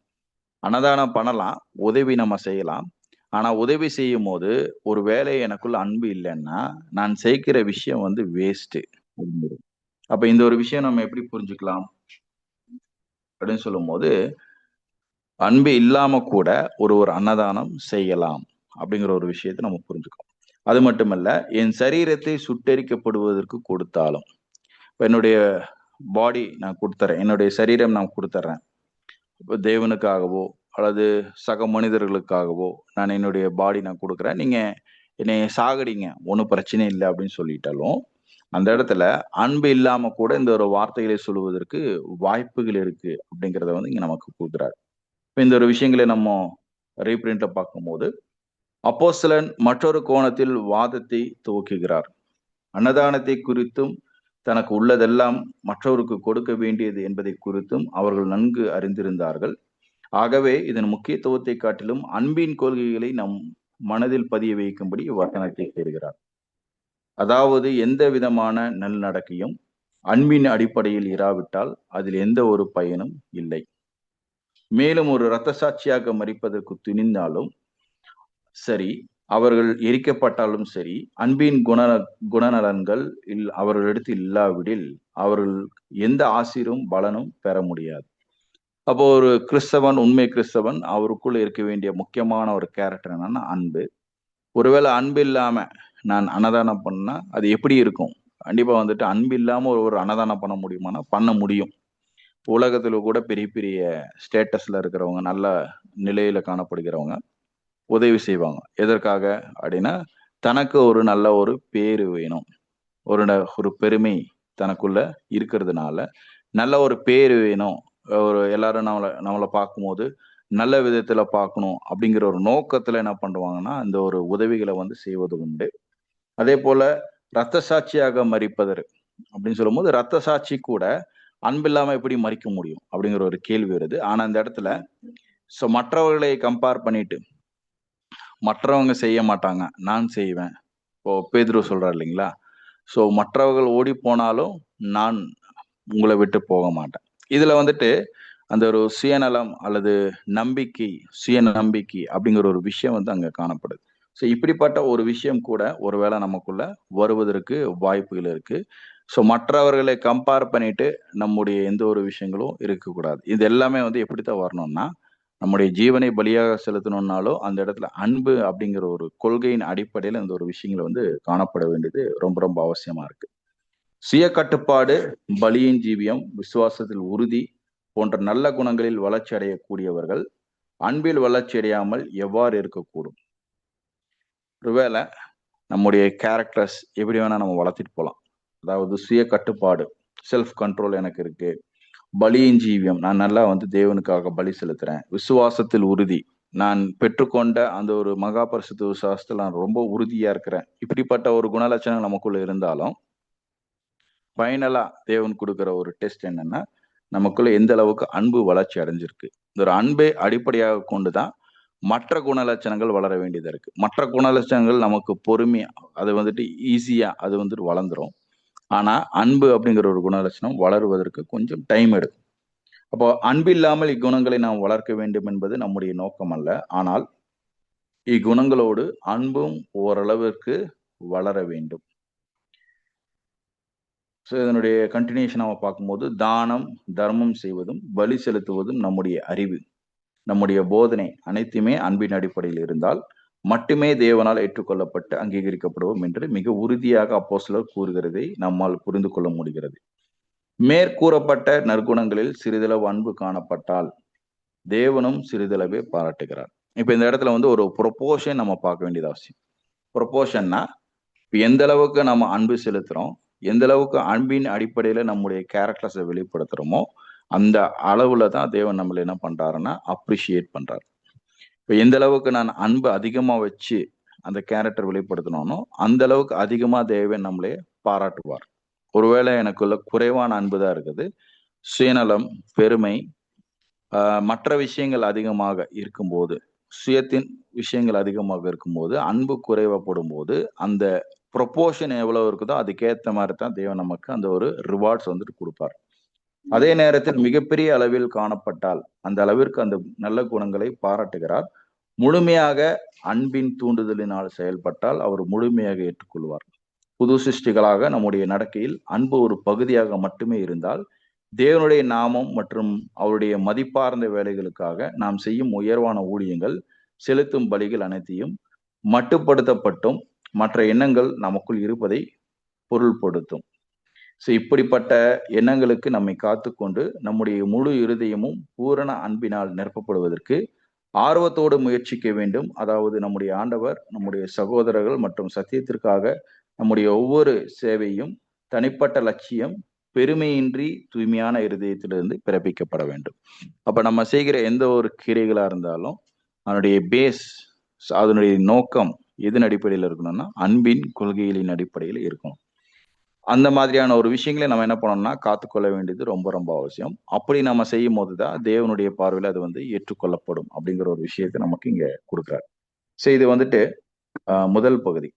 அன்னதானம் பண்ணலாம், உதவி நம்ம செய்யலாம். ஆனா, உதவி செய்யும்போது, ஒரு வேளை எனக்குள்ள அன்பு இல்லன்னா, நான் செய்கிற விஷயம் வந்து வேஸ்ட்டு. அப்ப இந்த ஒரு விஷயம் நம்ம எப்படி புரிஞ்சுக்கலாம்? அப்படின்னு சொல்லும்போது, அன்பு இல்லாம கூட ஒரு அன்னதானம் செய்யலாம். அப்படிங்கிற ஒரு விஷயத்த நம்ம புரிஞ்சுக்கணும். அது மட்டுமல்ல, என் சரீரத்தை சுட்டெரிக்கப்படுவதற்கு கொடுத்தாலும், இப்ப என்னுடைய பாடி நான் குடுத்துர்றேன். என்னுடைய சரீரம் நான் குடுத்துர்றேன். இப்ப தேவனுக்காகவோ, அல்லது சக மனிதர்களுக்காகவோ, நான் என்னுடைய பாடி நான் குடுக்குறேன். நீங்க என்னைய சாகடிங்க. ஒண்ணும் பிரச்சனை இல்ல அப்படின்னு சொல்லிட்டாலும், அந்த இடத்துல அன்பு இல்லாம கூட இந்த ஒரு வார்த்தைகளை சொல்லுவதற்கு வாய்ப்புகள் இருக்கு அப்படிங்கிறத வந்து இங்க நமக்கு குடுக்குறாரு. இப்ப இந்த ஒரு விஷயங்களை நம்ம ரீபிரிண்ட்ல பார்க்கும்போது, அப்போஸ்தலன் மற்றொரு கோணத்தில் வாதத்தை துவக்குகிறார். அன்னதானத்தை குறித்தும், தனக்கு உள்ளதெல்லாம் மற்றவருக்கு கொடுக்க வேண்டியது என்பதை குறித்தும் அவர்கள் நன்கு அறிந்திருந்தார்கள். ஆகவே இதன் முக்கியத்துவத்தை காட்டிலும் அன்பின் கொள்கைகளை நம் மனதில் பதிய வைக்கும்படி வசனத்தை தேடுகிறார். அதாவது எந்த விதமான நல்நடக்கையும் அன்பின் அடிப்படையில் இராவிட்டால் அதில் எந்த ஒரு பயனும் இல்லை. மேலும் ஒரு இரத்த சாட்சியாக மரிப்பதற்கு துணிந்தாலும் சரி, அவர்கள் எரிக்கப்பட்டாலும் சரி, அன்பின் குணநலன்கள் அவர்களிடத்தில் இல்லாவிடில் அவர்கள் எந்த ஆசீரும் பலனும் பெற முடியாது. அப்போ ஒரு கிறிஸ்தவன், உண்மை கிறிஸ்தவன் அவருக்குள்ள இருக்க வேண்டிய முக்கியமான ஒரு கேரக்டர் என்னன்னா அன்பு. ஒருவேளை அன்பு இல்லாம நான் அன்னதானம் பண்ணா அது எப்படி இருக்கும்? கண்டிப்பா வந்துட்டு அன்பு இல்லாம ஒரு அன்னதானம் பண்ண முடியுமான்னா, பண்ண முடியும். உலகத்துல கூட பெரிய பெரிய ஸ்டேட்டஸ்ல இருக்கிறவங்க, நல்ல நிலையில காணப்படுகிறவங்க உதவி செய்வாங்க. எதற்காக அப்படின்னா, தனக்கு ஒரு நல்ல ஒரு பேரு வேணும். ஒரு பெருமை தனக்குள்ள இருக்கிறதுனால, நல்ல ஒரு பேரு வேணும். ஒரு எல்லாரும் நம்மள நம்மள பார்க்கும்போது, நல்ல விதத்துல பார்க்கணும் அப்படிங்கிற ஒரு நோக்கத்துல என்ன பண்ணுவாங்கன்னா இந்த ஒரு உதவிகளை வந்து செய்வது உண்டு. அதே போல ரத்த சாட்சியாக மரிப்பதர் அப்படின்னு சொல்லும்போது ரத்த சாட்சி கூட அன்பில்லாம எப்படி மறிக்க முடியும் அப்படிங்கிற ஒரு கேள்வி வருது. ஆனா இந்த இடத்துல மற்றவர்களை கம்பேர் பண்ணிட்டு மற்றவங்க செய்ய மாட்டாங்க, நான் செய்வேன். இப்போ பேதுரு சொல்றாரு இல்லைங்களா? மற்றவர்கள் ஓடி போனாலும் நான் உங்களை விட்டு போக மாட்டேன். இதுல வந்துட்டு அந்த ஒரு சுயநலம் அல்லது நம்பிக்கை, சுய நம்பிக்கை அப்படிங்கிற ஒரு விஷயம் வந்து அங்க காணப்படுது. இப்படிப்பட்ட ஒரு விஷயம் கூட ஒருவேளை நமக்குள்ள வருவதற்கு வாய்ப்புகள் இருக்கு. மற்றவர்களை கம்பேர் பண்ணிட்டு நம்முடைய எந்த ஒரு விஷயங்களும் இருக்கக்கூடாது. இது எல்லாமே வந்து எப்படித்தான் வரணும்னா, நம்முடைய ஜீவனை பலியாக செலுத்தணும்னாலோ அந்த இடத்துல அன்பு அப்படிங்கிற ஒரு கொள்கையின் அடிப்படையில இந்த ஒரு விஷயங்கள் வந்து காணப்பட வேண்டியது ரொம்ப ரொம்ப அவசியமா இருக்கு. சுய கட்டுப்பாடு, பலியின் ஜீவியம், விசுவாசத்தில் உறுதி போன்ற நல்ல குணங்களில் வளர்ச்சி அடையக்கூடியவர்கள் அன்பில் வளர்ச்சி அடையாமல் எவ்வாறு இருக்கக்கூடும்? ஒருவேளை நம்முடைய கேரக்டர்ஸ் எப்படி வேணா நம்ம வளர்த்திட்டு போகலாம். அதாவது சுய கட்டுப்பாடு, செல்ஃப் கண்ட்ரோல் எனக்கு இருக்கு. பலியின் ஜீவியம், நான் நல்லா வந்து தேவனுக்காக பலி செலுத்துறேன். விசுவாசத்தில் உறுதி, நான் பெற்றுக்கொண்ட அந்த ஒரு மகா பரிசுத்த விசுவாசத்தில் நான் ரொம்ப உறுதியா இருக்கிறேன். இப்படிப்பட்ட ஒரு குணலட்சணம் நமக்குள்ள இருந்தாலும் ஃபைனலா தேவன் கொடுக்கிற ஒரு டெஸ்ட் என்னன்னா, நமக்குள்ள எந்த அளவுக்கு அன்பு வளர்ச்சி அடைஞ்சிருக்கு. இந்த ஒரு அன்பை அடிப்படையாக கொண்டுதான் மற்ற குணலட்சணங்கள் வளர வேண்டியதா இருக்கு. மற்ற குணலட்சணங்கள் நமக்கு பொறுமையா, அது வந்துட்டு ஈஸியா அது வந்துட்டு வளர்ந்துரும். ஆனா அன்பு அப்படிங்கிற ஒரு குணலட்சணம் வளருவதற்கு கொஞ்சம் டைம் எடுக்கும். அப்போ அன்பு இல்லாமல் இக்குணங்களை நாம் வளர்க்க வேண்டும் என்பது நம்முடைய நோக்கம் அல்ல. ஆனால் இக்குணங்களோடு அன்பும் ஓரளவிற்கு வளர வேண்டும். இதனுடைய கண்டினியூஷன் நம்ம பார்க்கும்போது தானம், தர்மம் செய்வதும் பலி செலுத்துவதும் நம்முடைய அறிவு, நம்முடைய போதனை அனைத்துமே அன்பின் அடிப்படையில் இருந்தால் மட்டுமே தேவனால் ஏற்றுக்கொள்ளப்பட்டு அங்கீகரிக்கப்படுவோம் என்று மிக உறுதியாக அப்போஸ்தலர் கூறுகிறதை நம்மால் புரிந்து கொள்ள முடிகிறது. மேற்கூறப்பட்ட நற்குணங்களில் சிறிதளவு அன்பு காணப்பட்டால் தேவனும் சிறிதளவே பாராட்டுகிறார். இப்ப இந்த இடத்துல வந்து ஒரு ப்ரொபோர்ஷன் நம்ம பார்க்க வேண்டியது அவசியம். ப்ரொபோர்ஷன்னா எந்த அளவுக்கு நம்ம அன்பு செலுத்துறோம், எந்த அளவுக்கு அன்பின் அடிப்படையில நம்முடைய கேரக்டர்ஸை வெளிப்படுத்துறோமோ அந்த அளவுல தான் தேவன் நம்மள என்ன பண்றாருன்னா அப்ரிஷியேட் பண்றாரு. இப்ப எந்த அளவுக்கு நான் அன்பு அதிகமா வச்சு அந்த கேரக்டர் வெளிப்படுத்தணும்னோ அந்த அளவுக்கு அதிகமா தேவன் நம்மளே பாராட்டுவார். ஒருவேளை எனக்குள்ள குறைவான அன்பு தான் இருக்குது, சுயநலம், பெருமை, மற்ற விஷயங்கள் அதிகமாக இருக்கும்போது, சுயத்தின் விஷயங்கள் அதிகமாக இருக்கும்போது, அன்பு குறைவப்படும் போது அந்த ப்ரொபோர்ஷன் எவ்வளவு இருக்குதோ அதுக்கேற்ற மாதிரி தான் தேவன் நமக்கு அந்த ஒரு ரிவார்ட்ஸ் வந்துட்டு கொடுப்பார். அதே நேரத்தில் மிகப்பெரிய அளவில் காணப்பட்டால் அந்த அளவிற்கு அந்த நல்ல குணங்களை பாராட்டுகிறார். முழுமையாக அன்பின் தூண்டுதலினால் செயல்பட்டால் அவர் முழுமையாக ஏற்றுக்கொள்வார். புது சிருஷ்டிகளாக நம்முடைய நடக்கையில் அன்பு ஒரு பகுதியாக மட்டுமே இருந்தால் தேவனுடைய நாமம் மற்றும் அவருடைய மதிப்பார்ந்த வேலைகளுக்காக நாம் செய்யும் உயர்வான ஊழியங்கள், செலுத்தும் பலிகள் அனைத்தையும் மட்டுப்படுத்தப்பட்டும் மற்ற எண்ணங்கள் நமக்குள் இருப்பதை பொருள்படுத்தும். இப்படிப்பட்ட எண்ணங்களுக்கு நம்மை காத்துக்கொண்டு நம்முடைய முழு இருதயமும் பூரண அன்பினால் நிரப்பப்படுவதற்கு ஆர்வத்தோடு முயற்சிக்க வேண்டும். அதாவது நம்முடைய ஆண்டவர், நம்முடைய சகோதரர்கள் மற்றும் சத்தியத்திற்காக நம்முடைய ஒவ்வொரு சேவையும் தனிப்பட்ட லட்சியம் பெருமையின்றி தூய்மையான இருதயத்திலிருந்து பிறப்பிக்கப்பட வேண்டும். அப்ப நம்ம செய்கிற எந்த ஒரு கிரைகளா இருந்தாலும் அதனுடைய பேஸ், அதனுடைய நோக்கம் எதன் அடிப்படையில் இருக்கணும்னா அன்பின் கொள்கைகளின் அடிப்படையில் இருக்கணும். அந்த மாதிரியான ஒரு விஷயங்களை நம்ம என்ன பண்ணோம்னா காத்துக்கொள்ள வேண்டியது ரொம்ப ரொம்ப அவசியம். அப்படி நம்ம செய்யும் போதுதான் தேவனுடைய பார்வையில் அது வந்து ஏற்றுக்கொள்ளப்படும் அப்படிங்கிற ஒரு விஷயத்தை நமக்கு இங்க கொடுக்குறாரு. இது வந்துட்டு முதல் பகுதி.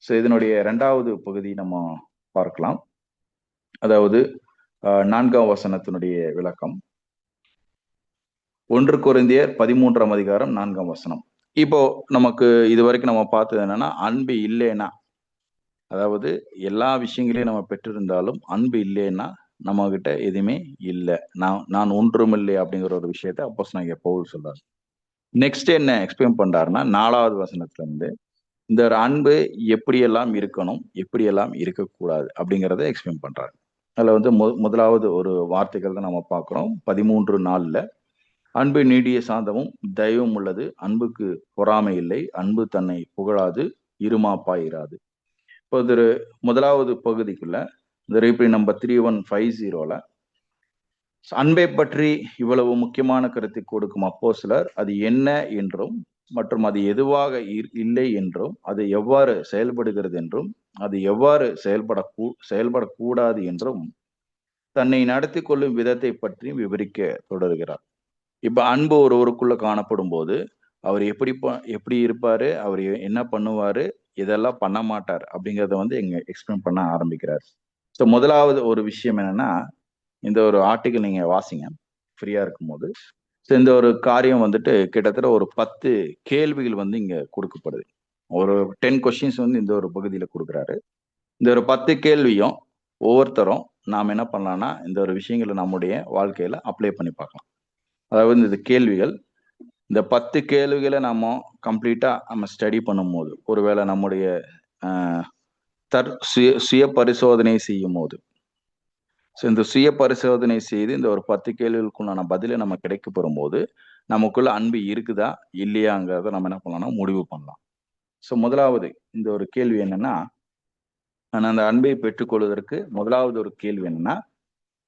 இதனுடைய இரண்டாவது பகுதி நம்ம பார்க்கலாம். அதாவது 4ஆம் வசனத்தினுடைய விளக்கம். 1 கொரிந்தியர் 13ஆம் அதிகாரம் 4ஆம் வசனம். இப்போ நமக்கு இதுவரைக்கும் நம்ம பார்த்தது என்னன்னா, அன்பு இல்லைன்னா, அதாவது எல்லா விஷயங்களையும் நம்ம பெற்றிருந்தாலும் அன்பு இல்லைன்னா நம்ம கிட்ட எதுவுமே இல்லை, நான் ஒன்றுமில்லை அப்படிங்கிற ஒரு விஷயத்த அப்போஸ்தலனாகிய பவுல் சொல்றாரு. நெக்ஸ்ட் என்ன எக்ஸ்பிளைன் பண்றாருன்னா 4ஆவது வசனத்துல இருந்து இந்த ஒரு அன்பு எப்படியெல்லாம் இருக்கணும், எப்படியெல்லாம் இருக்கக்கூடாது அப்படிங்கிறத எக்ஸ்பிளைன் பண்றாரு. அதுல வந்து முதலாவது ஒரு வார்த்தைகள் தான் நம்ம பார்க்கிறோம். 13:4 அன்பு நீடிய சாந்தமும் தயவும் உள்ளது, அன்புக்கு பொறாமை இல்லை, அன்பு தன்னை புகழாது, இருமாப்பாயிராது. இப்போ இது முதலாவது பகுதிக்குள்ள இந்த ரீப்ரி நம்பர் 3150 அன்பை பற்றி இவ்வளவு முக்கியமான கருத்தை கொடுக்கும் அப்போஸ்தலர் அது என்ன என்றும் மற்றும் அது எதுவாக இல்லை என்றும் அது எவ்வாறு செயல்படுகிறது என்றும் அது எவ்வாறு செயல்படக்கூடாது என்றும் தன்னை நடத்தி கொள்ளும் விதத்தை பற்றி விவரிக்க தொடர்கிறார். இப்ப அன்பு ஒருவருக்குள்ள காணப்படும் போது அவர் எப்படி இருப்பாரு, அவர் என்ன பண்ணுவாரு, இதெல்லாம் பண்ண மாட்டார் அப்படிங்கிறத வந்து இங்க எக்ஸ்பிளைன் பண்ண ஆரம்பிக்கிறார். ஸோ முதலாவது ஒரு விஷயம் என்னன்னா, இந்த ஒரு ஆர்டிக்கல் நீங்க வாசிங்க ஃப்ரீயா இருக்கும்போது. ஸோ இந்த ஒரு காரியம் வந்துட்டு கிட்டத்தட்ட ஒரு 10 கேள்விகள் வந்து இங்க கொடுக்கப்படுது. ஒரு 10 கொஸ்டின்ஸ் வந்து இந்த ஒரு பகுதியில கொடுக்குறாரு. இந்த ஒரு 10 கேள்வியும் ஒவ்வொருத்தரும் நாம் என்ன பண்ணலாம்னா இந்த ஒரு விஷயங்களை நம்முடைய வாழ்க்கையில அப்ளை பண்ணி பார்க்கலாம். அதாவது இந்த கேள்விகள், இந்த 10 கேள்விகளை நம்ம கம்ப்ளீட்டா நம்ம ஸ்டடி பண்ணும்போது, ஒருவேளை நம்முடைய சுய பரிசோதனை செய்யும் போது, இந்த சுய பரிசோதனை செய்து இந்த ஒரு 10 கேள்விகளுக்குள்ளான பதிலை நம்ம கிடைக்க பெறும்போது நமக்குள்ள அன்பு இருக்குதா இல்லையாங்கிறத நம்ம என்ன பண்ணலாம்னா முடிவு பண்ணலாம். ஸோ முதலாவது இந்த ஒரு கேள்வி என்னன்னா, நான் அந்த அன்பை பெற்றுக்கொள்வதற்கு முதலாவது ஒரு கேள்வி என்னன்னா,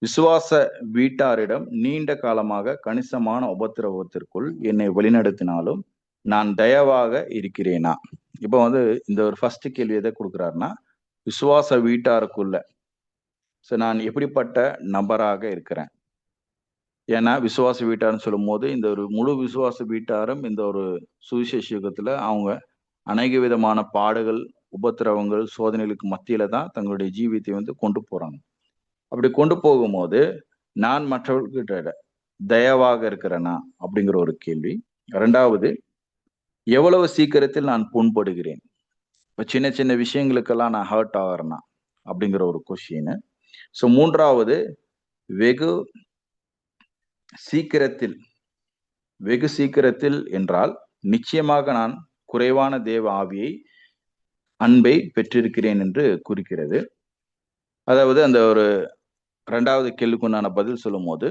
விசுவாச வீட்டாரிடம் நீண்ட காலமாக கணிசமான உபத்திரவத்திற்குள் என்னை வழிநடத்தினாலும் நான் தயவாக இருக்கிறேனா? இப்போ வந்து இந்த ஒரு ஃபர்ஸ்ட் கேள்வி எதை கொடுக்குறாருன்னா, விசுவாச வீட்டாருக்குள்ள நான் எப்படிப்பட்ட நபராக இருக்கிறேன்? ஏன்னா விசுவாச வீட்டார்னு சொல்லும் போது இந்த ஒரு முழு விசுவாச வீட்டாரும் இந்த ஒரு சுவிசேஷ யுகத்துல அவங்க அநேக விதமான பாடுகள், உபத்திரவங்கள், சோதனைகளுக்கு மத்தியில தான் தங்களுடைய ஜீவியத்தை வந்து கொண்டு போறாங்க. அப்படி கொண்டு போகும்போது நான் மற்றவர்கிட்ட தயவாக இருக்கிறேனா அப்படிங்கிற ஒரு கேள்வி. இரண்டாவது, எவ்வளவு சீக்கிரத்தில் நான் புண்படுகிறேன்? இப்ப சின்ன சின்ன விஷயங்களுக்கெல்லாம் நான் ஹர்ட் ஆகிறேனா அப்படிங்கிற ஒரு கொஸ்டின். ஸோ மூன்றாவது, வெகு சீக்கிரத்தில் என்றால் நிச்சயமாக நான் குறைவான தேவ ஆவியை அன்பை பெற்றிருக்கிறேன் என்று குறிக்கிறது. அதாவது அந்த ஒரு ரெண்டாவது கேள்விக்குண்டான பதில் சொல்லும் போது,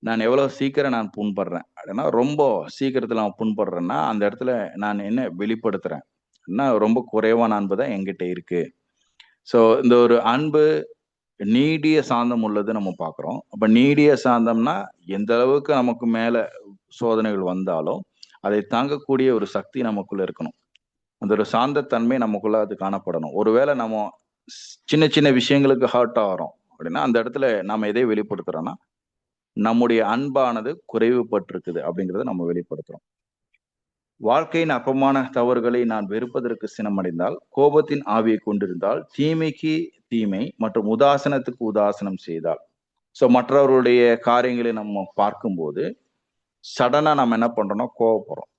நான் எவ்வளவு சீக்கிரம் நான் புண்படுறேன் அப்படின்னா, ரொம்ப சீக்கிரத்துல நான் புண்படுறேன்னா அந்த இடத்துல நான் என்ன வெளிப்படுத்துறேன், ரொம்ப குறைவான அன்பு தான் என்கிட்ட இருக்கு. ஸோ இந்த ஒரு அன்பு நீடிய சாந்தம் உள்ளது நம்ம பார்க்குறோம். அப்ப நீடிய சாந்தம்னா எந்த அளவுக்கு நமக்கு மேல சோதனைகள் வந்தாலும் அதை தாங்கக்கூடிய ஒரு சக்தி நமக்குள்ள இருக்கணும். அந்த ஒரு சாந்தத்தன்மை நமக்குள்ள அது காணப்படணும். ஒருவேளை நம்ம சின்ன சின்ன விஷயங்களுக்கு ஹர்ட் ஆகிறோம் அப்படின்னா அந்த இடத்துல நாம எதை வெளிப்படுத்துறோம்னா நம்முடைய அன்பானது குறைவுபட்டிருக்குது அப்படிங்கிறத நம்ம வெளிப்படுத்துறோம். வாழ்க்கையின் அப்பமான தவறுகளை நான் வெறுப்பதற்கு சினமடைந்தால், கோபத்தின் ஆவியை கொண்டிருந்தால், தீமைக்கு தீமை மற்றும் உதாசனத்துக்கு உதாசனம் செய்தால், ஸோ மற்றவர்களுடைய காரியங்களை நம்ம பார்க்கும்போது சடனா நம்ம என்ன பண்றோம்னா கோவப்படுறோம்.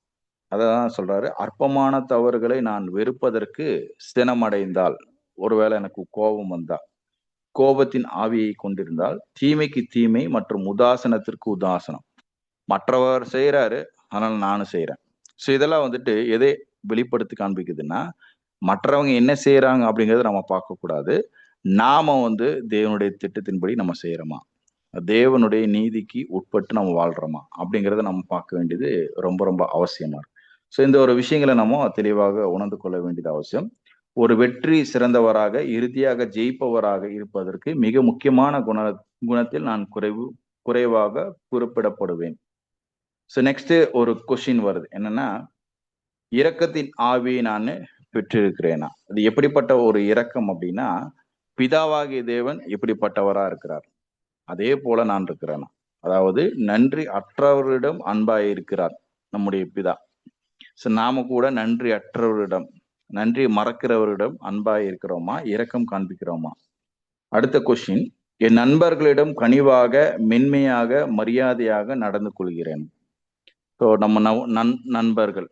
அதான் சொல்றாரு, அற்பமான தவறுகளை நான் வெறுப்பதற்கு சினமடைந்தால், ஒருவேளை எனக்கு கோபம் வந்தா, கோபத்தின் ஆவியை கொண்டிருந்தால், தீமைக்கு தீமை மற்றும் உதாசனத்திற்கு உதாசனம். மற்றவர் செய்யறாரு, ஆனால் நானும் செய்யறேன். ஸோ இதெல்லாம் வந்துட்டு எதை வெளிப்படுத்தி காண்பிக்குதுன்னா, மற்றவங்க என்ன செய்யறாங்க அப்படிங்கறத நம்ம பார்க்கக்கூடாது. நாம வந்து தேவனுடைய திட்டத்தின்படி நம்ம செய்யறோமா, தேவனுடைய நீதிக்கு உட்பட்டு நம்ம வாழ்றோமா அப்படிங்கிறத நம்ம பார்க்க வேண்டியது ரொம்ப ரொம்ப அவசியமா இருக்கு. ஸோ இந்த ஒரு விஷயங்களை நம்ம தெளிவாக உணர்ந்து கொள்ள வேண்டியது அவசியம். ஒரு வெற்றி சிறந்தவராக இறுதியாக ஜெயிப்பவராக இருப்பதற்கு மிக முக்கியமான குணத்தில் நான் குறைவாக குறிப்பிடப்படுவேன். ஸோ நெக்ஸ்ட் ஒரு கொஸ்டின் வருது என்னன்னா, இரக்கத்தின் ஆவியை நான் பெற்றிருக்கிறேனா? அது எப்படிப்பட்ட ஒரு இரக்கம் அப்படின்னா, பிதாவாகிய தேவன் எப்படிப்பட்டவரா இருக்கிறார் அதே போல நான் இருக்கிறேனா? அதாவது நன்றி அற்றவரிடம் அன்பாய் இருக்கிறார் நம்முடைய பிதா. ஸோ நாம கூட நன்றி அற்றவரிடம், நன்றி மறக்கிறவரிடம் அன்பாய் இருக்கிறோமா, இரக்கம் காண்பிக்கிறோமா? அடுத்த கொஸ்டின், என் நண்பர்களிடம் கனிவாக, மென்மையாக, மரியாதையாக நடந்து கொள்கிறேன். ஸோ நம்ம நண்பர்கள்,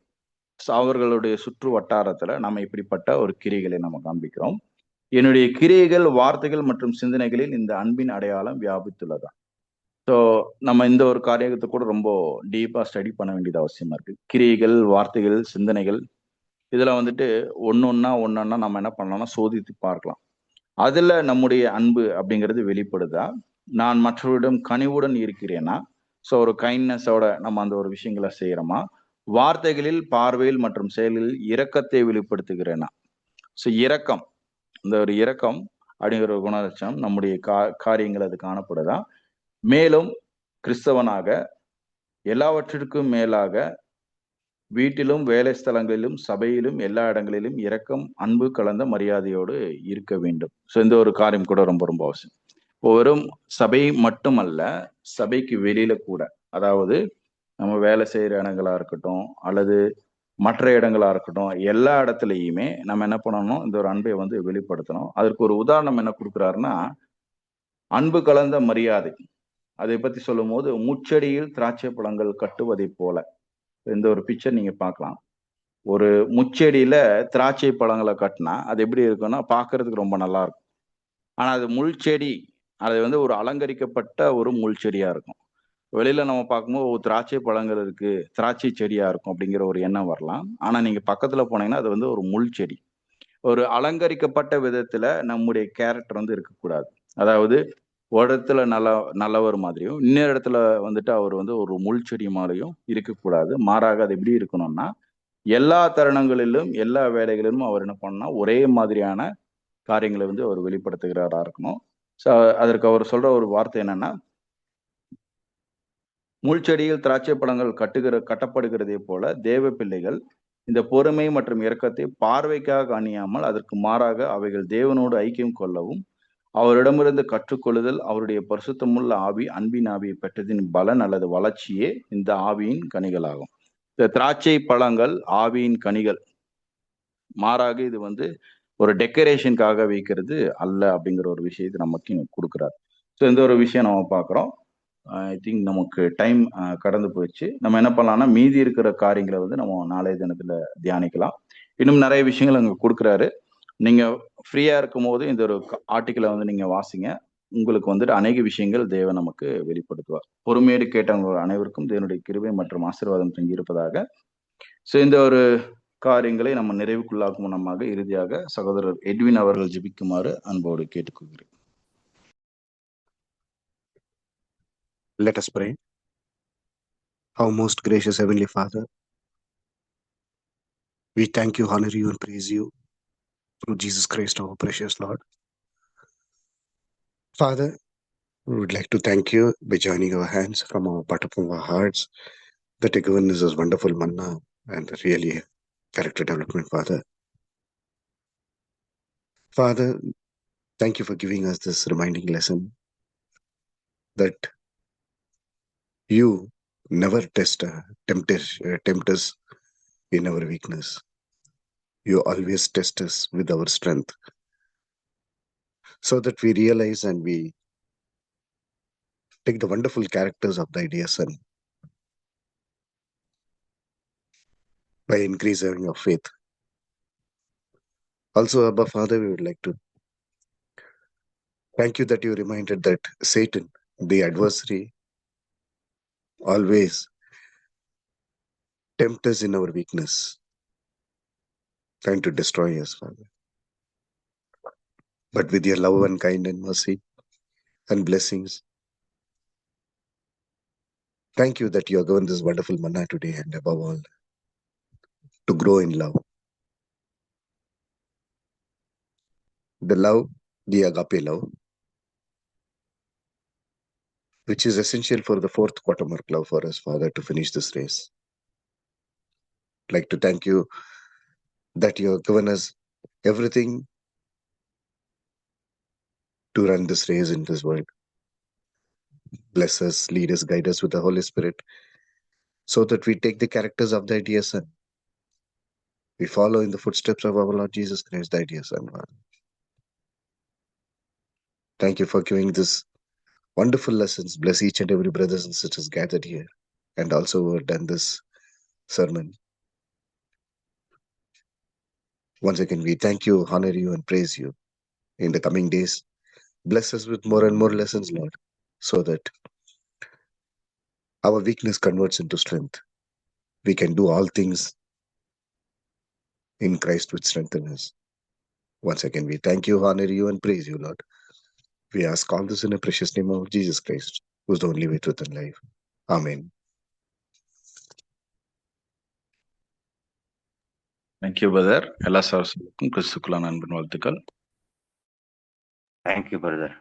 அவர்களுடைய சுற்று வட்டாரத்துல நம்ம இப்படிப்பட்ட ஒரு கிரியைகளை நம்ம காண்பிக்கிறோம். என்னுடைய கிரியைகள், வார்த்தைகள் மற்றும் சிந்தனைகளில் இந்த அன்பின் அடையாளம் வியாபித்துள்ளதா? ஸோ நம்ம இந்த ஒரு காரியத்தை கூட ரொம்ப டீப்பா ஸ்டடி பண்ண வேண்டியது அவசியமா இருக்கு. கிரியைகள், வார்த்தைகள், சிந்தனைகள், இதுல வந்துட்டு ஒன்னொன்னா நம்ம என்ன பண்ணலாம்னா சோதித்து பார்க்கலாம். அதுல நம்முடைய அன்பு அப்படிங்கிறது வெளிப்படுதா? நான் மற்றவரிடம் கனிவுடன் இருக்கிறேனா? ஸோ ஒரு கைண்ட்னஸோட நம்ம அந்த ஒரு விஷயங்களை செய்யறோமா? வார்த்தைகளில், பார்வையில் மற்றும் செயலில் இரக்கத்தை வெளிப்படுத்துகிறேனா? ஸோ இரக்கம், இந்த ஒரு இரக்கம் அப்படிங்கிற ஒரு குணலட்சணம் நம்முடைய காரியங்கள் அது காணப்படுதா? மேலும் கிறிஸ்தவனாக எல்லாவற்றிற்கும் மேலாக வீட்டிலும், வேலை ஸ்தலங்களிலும், சபையிலும், எல்லா இடங்களிலும் இரக்கம், அன்பு கலந்த மரியாதையோடு இருக்க வேண்டும். ஸோ இந்த ஒரு காரியம் கூட ரொம்ப ரொம்ப அவசியம். இப்போ வெறும் சபை மட்டுமல்ல, சபைக்கு வெளியில கூட, அதாவது நம்ம வேலை செய்யற இடங்களா இருக்கட்டும், அல்லது மற்ற இடங்களா இருக்கட்டும், எல்லா இடத்துலையுமே நம்ம என்ன பண்ணணும், இந்த ஒரு அன்பை வந்து வெளிப்படுத்தணும். அதற்கு ஒரு உதாரணம் என்ன கொடுக்குறாருன்னா, அன்பு கலந்த மரியாதை. அதை பத்தி சொல்லும்போது, முச்செடியில் திராட்சை பழங்கள் கட்டுவதை போல. இந்த ஒரு பிக்சர் நீங்க பார்க்கலாம். ஒரு முச்செடியில திராட்சை பழங்களை கட்டினா அது எப்படி இருக்கும்னா பார்க்கிறதுக்கு ரொம்ப நல்லா இருக்கும். ஆனா அது முள் செடி, அது வந்து ஒரு அலங்கரிக்கப்பட்ட ஒரு முள் செடியா இருக்கும். வெளியில நம்ம பார்க்கும்போது திராட்சை பழங்கள் இருக்கு, திராட்சை செடியா இருக்கும் அப்படிங்கிற ஒரு எண்ணம் வரலாம். ஆனா நீங்க பக்கத்துல போனீங்கன்னா அது வந்து ஒரு முள் செடி. ஒரு அலங்கரிக்கப்பட்ட விதத்துல நம்முடைய கேரக்டர் வந்து இருக்கக்கூடாது. அதாவது ஒரு இடத்துல நல்லவர் மாதிரியும், இன்னொரு இடத்துல வந்துட்டு அவர் வந்து ஒரு முள் செடி மாதிரியும் இருக்கக்கூடாது. மாறாக அது எப்படி இருக்கணும்னா, எல்லா தருணங்களிலும், எல்லா வேலைகளிலும் அவர் என்ன பண்ணா, ஒரே மாதிரியான காரியங்களை வந்து அவர் வெளிப்படுத்துகிறாரா இருக்கணும். ஸோ அதற்கு அவர் சொல்ற ஒரு வார்த்தை என்னன்னா, முள்செடியில் திராட்சை பழங்கள் கட்டப்படுகிறதே போல தேவ பிள்ளைகள் இந்த பொறுமை மற்றும் இரக்கத்தை பார்வைக்காக அணியாமல் அதற்கு மாறாக அவைகள் தேவனோடு ஐக்கியம் கொள்ளவும், அவரிடமிருந்து கற்றுக்கொள்ளுதல், அவருடைய பரிசுத்தமுள்ள ஆவி, அன்பின் ஆவியை பெற்றதின் பலன் அல்லது வளர்ச்சியே இந்த ஆவியின் கனிகளாகும். இந்த திராட்சை பழங்கள் ஆவியின் கனிகள். மாறாக இது வந்து ஒரு டெக்கரேஷனுக்காக வைக்கிறது அல்ல அப்படிங்கிற ஒரு விஷயத்தை நமக்கு கொடுக்குறாரு. ஸோ இந்த ஒரு விஷயம் நம்ம பார்க்குறோம். ஐ திங்க் நமக்கு டைம் கடந்து போயிடுச்சு. நம்ம என்ன பண்ணலாம்னா, மீதி இருக்கிற காரியங்களை வந்து நம்ம நாளைய தினத்துல தியானிக்கலாம். இன்னும் நிறைய விஷயங்கள் அங்கே கொடுக்குறாரு. நீங்க ஃப்ரீயா இருக்கும் போது இந்த ஒரு ஆர்டிக்கலை வந்து நீங்க வாசிங்க. உங்களுக்கு வந்துட்டு அநேக விஷயங்கள் தேவன் நமக்கு வெளிப்படுத்துவார். பொறுமையோடு கேட்டவங்க அனைவருக்கும் தேவனுடைய கிருபை மற்றும் ஆசீர்வாதம் தங்கியிருப்பதாக. ஸோ இந்த ஒரு காரியங்களை நம்ம நிறைவுக்குள்ளாக்கும் முன்னமாக இறுதியாக சகோதரர் எட்வின் அவர்கள் ஜெபிக்குமாறு அன்போடு கேட்டுக்கொள்கிறேன். Let us pray. Our most gracious Heavenly Father, we thank you, honor you, and praise you through Jesus Christ, our precious Lord. Father, we would like to thank you by joining our hands from our bottom of our hearts that you given us this wonderful manna and really character development, Father. Father, thank you for giving us this reminding lesson that you never tempt us in our weakness. You always test us with our strength, so that we realize and we take the wonderful characters of thy dear Son by increasing our faith. Also, Abba Father, we would like to thank you that you reminded that Satan, the adversary, always tempts us in our weakness, trying to destroy us, Father. But with your love and kind and mercy and blessings, thank you that you have given this wonderful manna today, and above all, to grow in love. The love, the agape love, which is essential for the fourth quarter mark love for us, Father, to finish this race. I'd like to thank you that you have given us everything to run this race in this world. Bless us, lead us, guide us with the Holy Spirit, so that we take the characters of thy dear Son. We follow in the footsteps of our Lord Jesus Christ, thy dear Son. Thank you for giving this wonderful lessons. Bless each and every brothers and sisters gathered here, and also who have done this sermon. Once again, we thank you, honor you, and praise you. In the coming days, bless us with more and more lessons, Lord, so that our weakness converts into strength. We can do all things in Christ which strengthens us. Once again, we thank you, honor you, and praise you, Lord. We ask all this in the precious name of Jesus Christ, who is the only way, truth, and life. Amen. Thank you brother. எல்லா சகோதரர்களுக்கும் கிறிஸ்துக்குள்ளான அன்பின் வாழ்த்துக்கள். Thank you brother.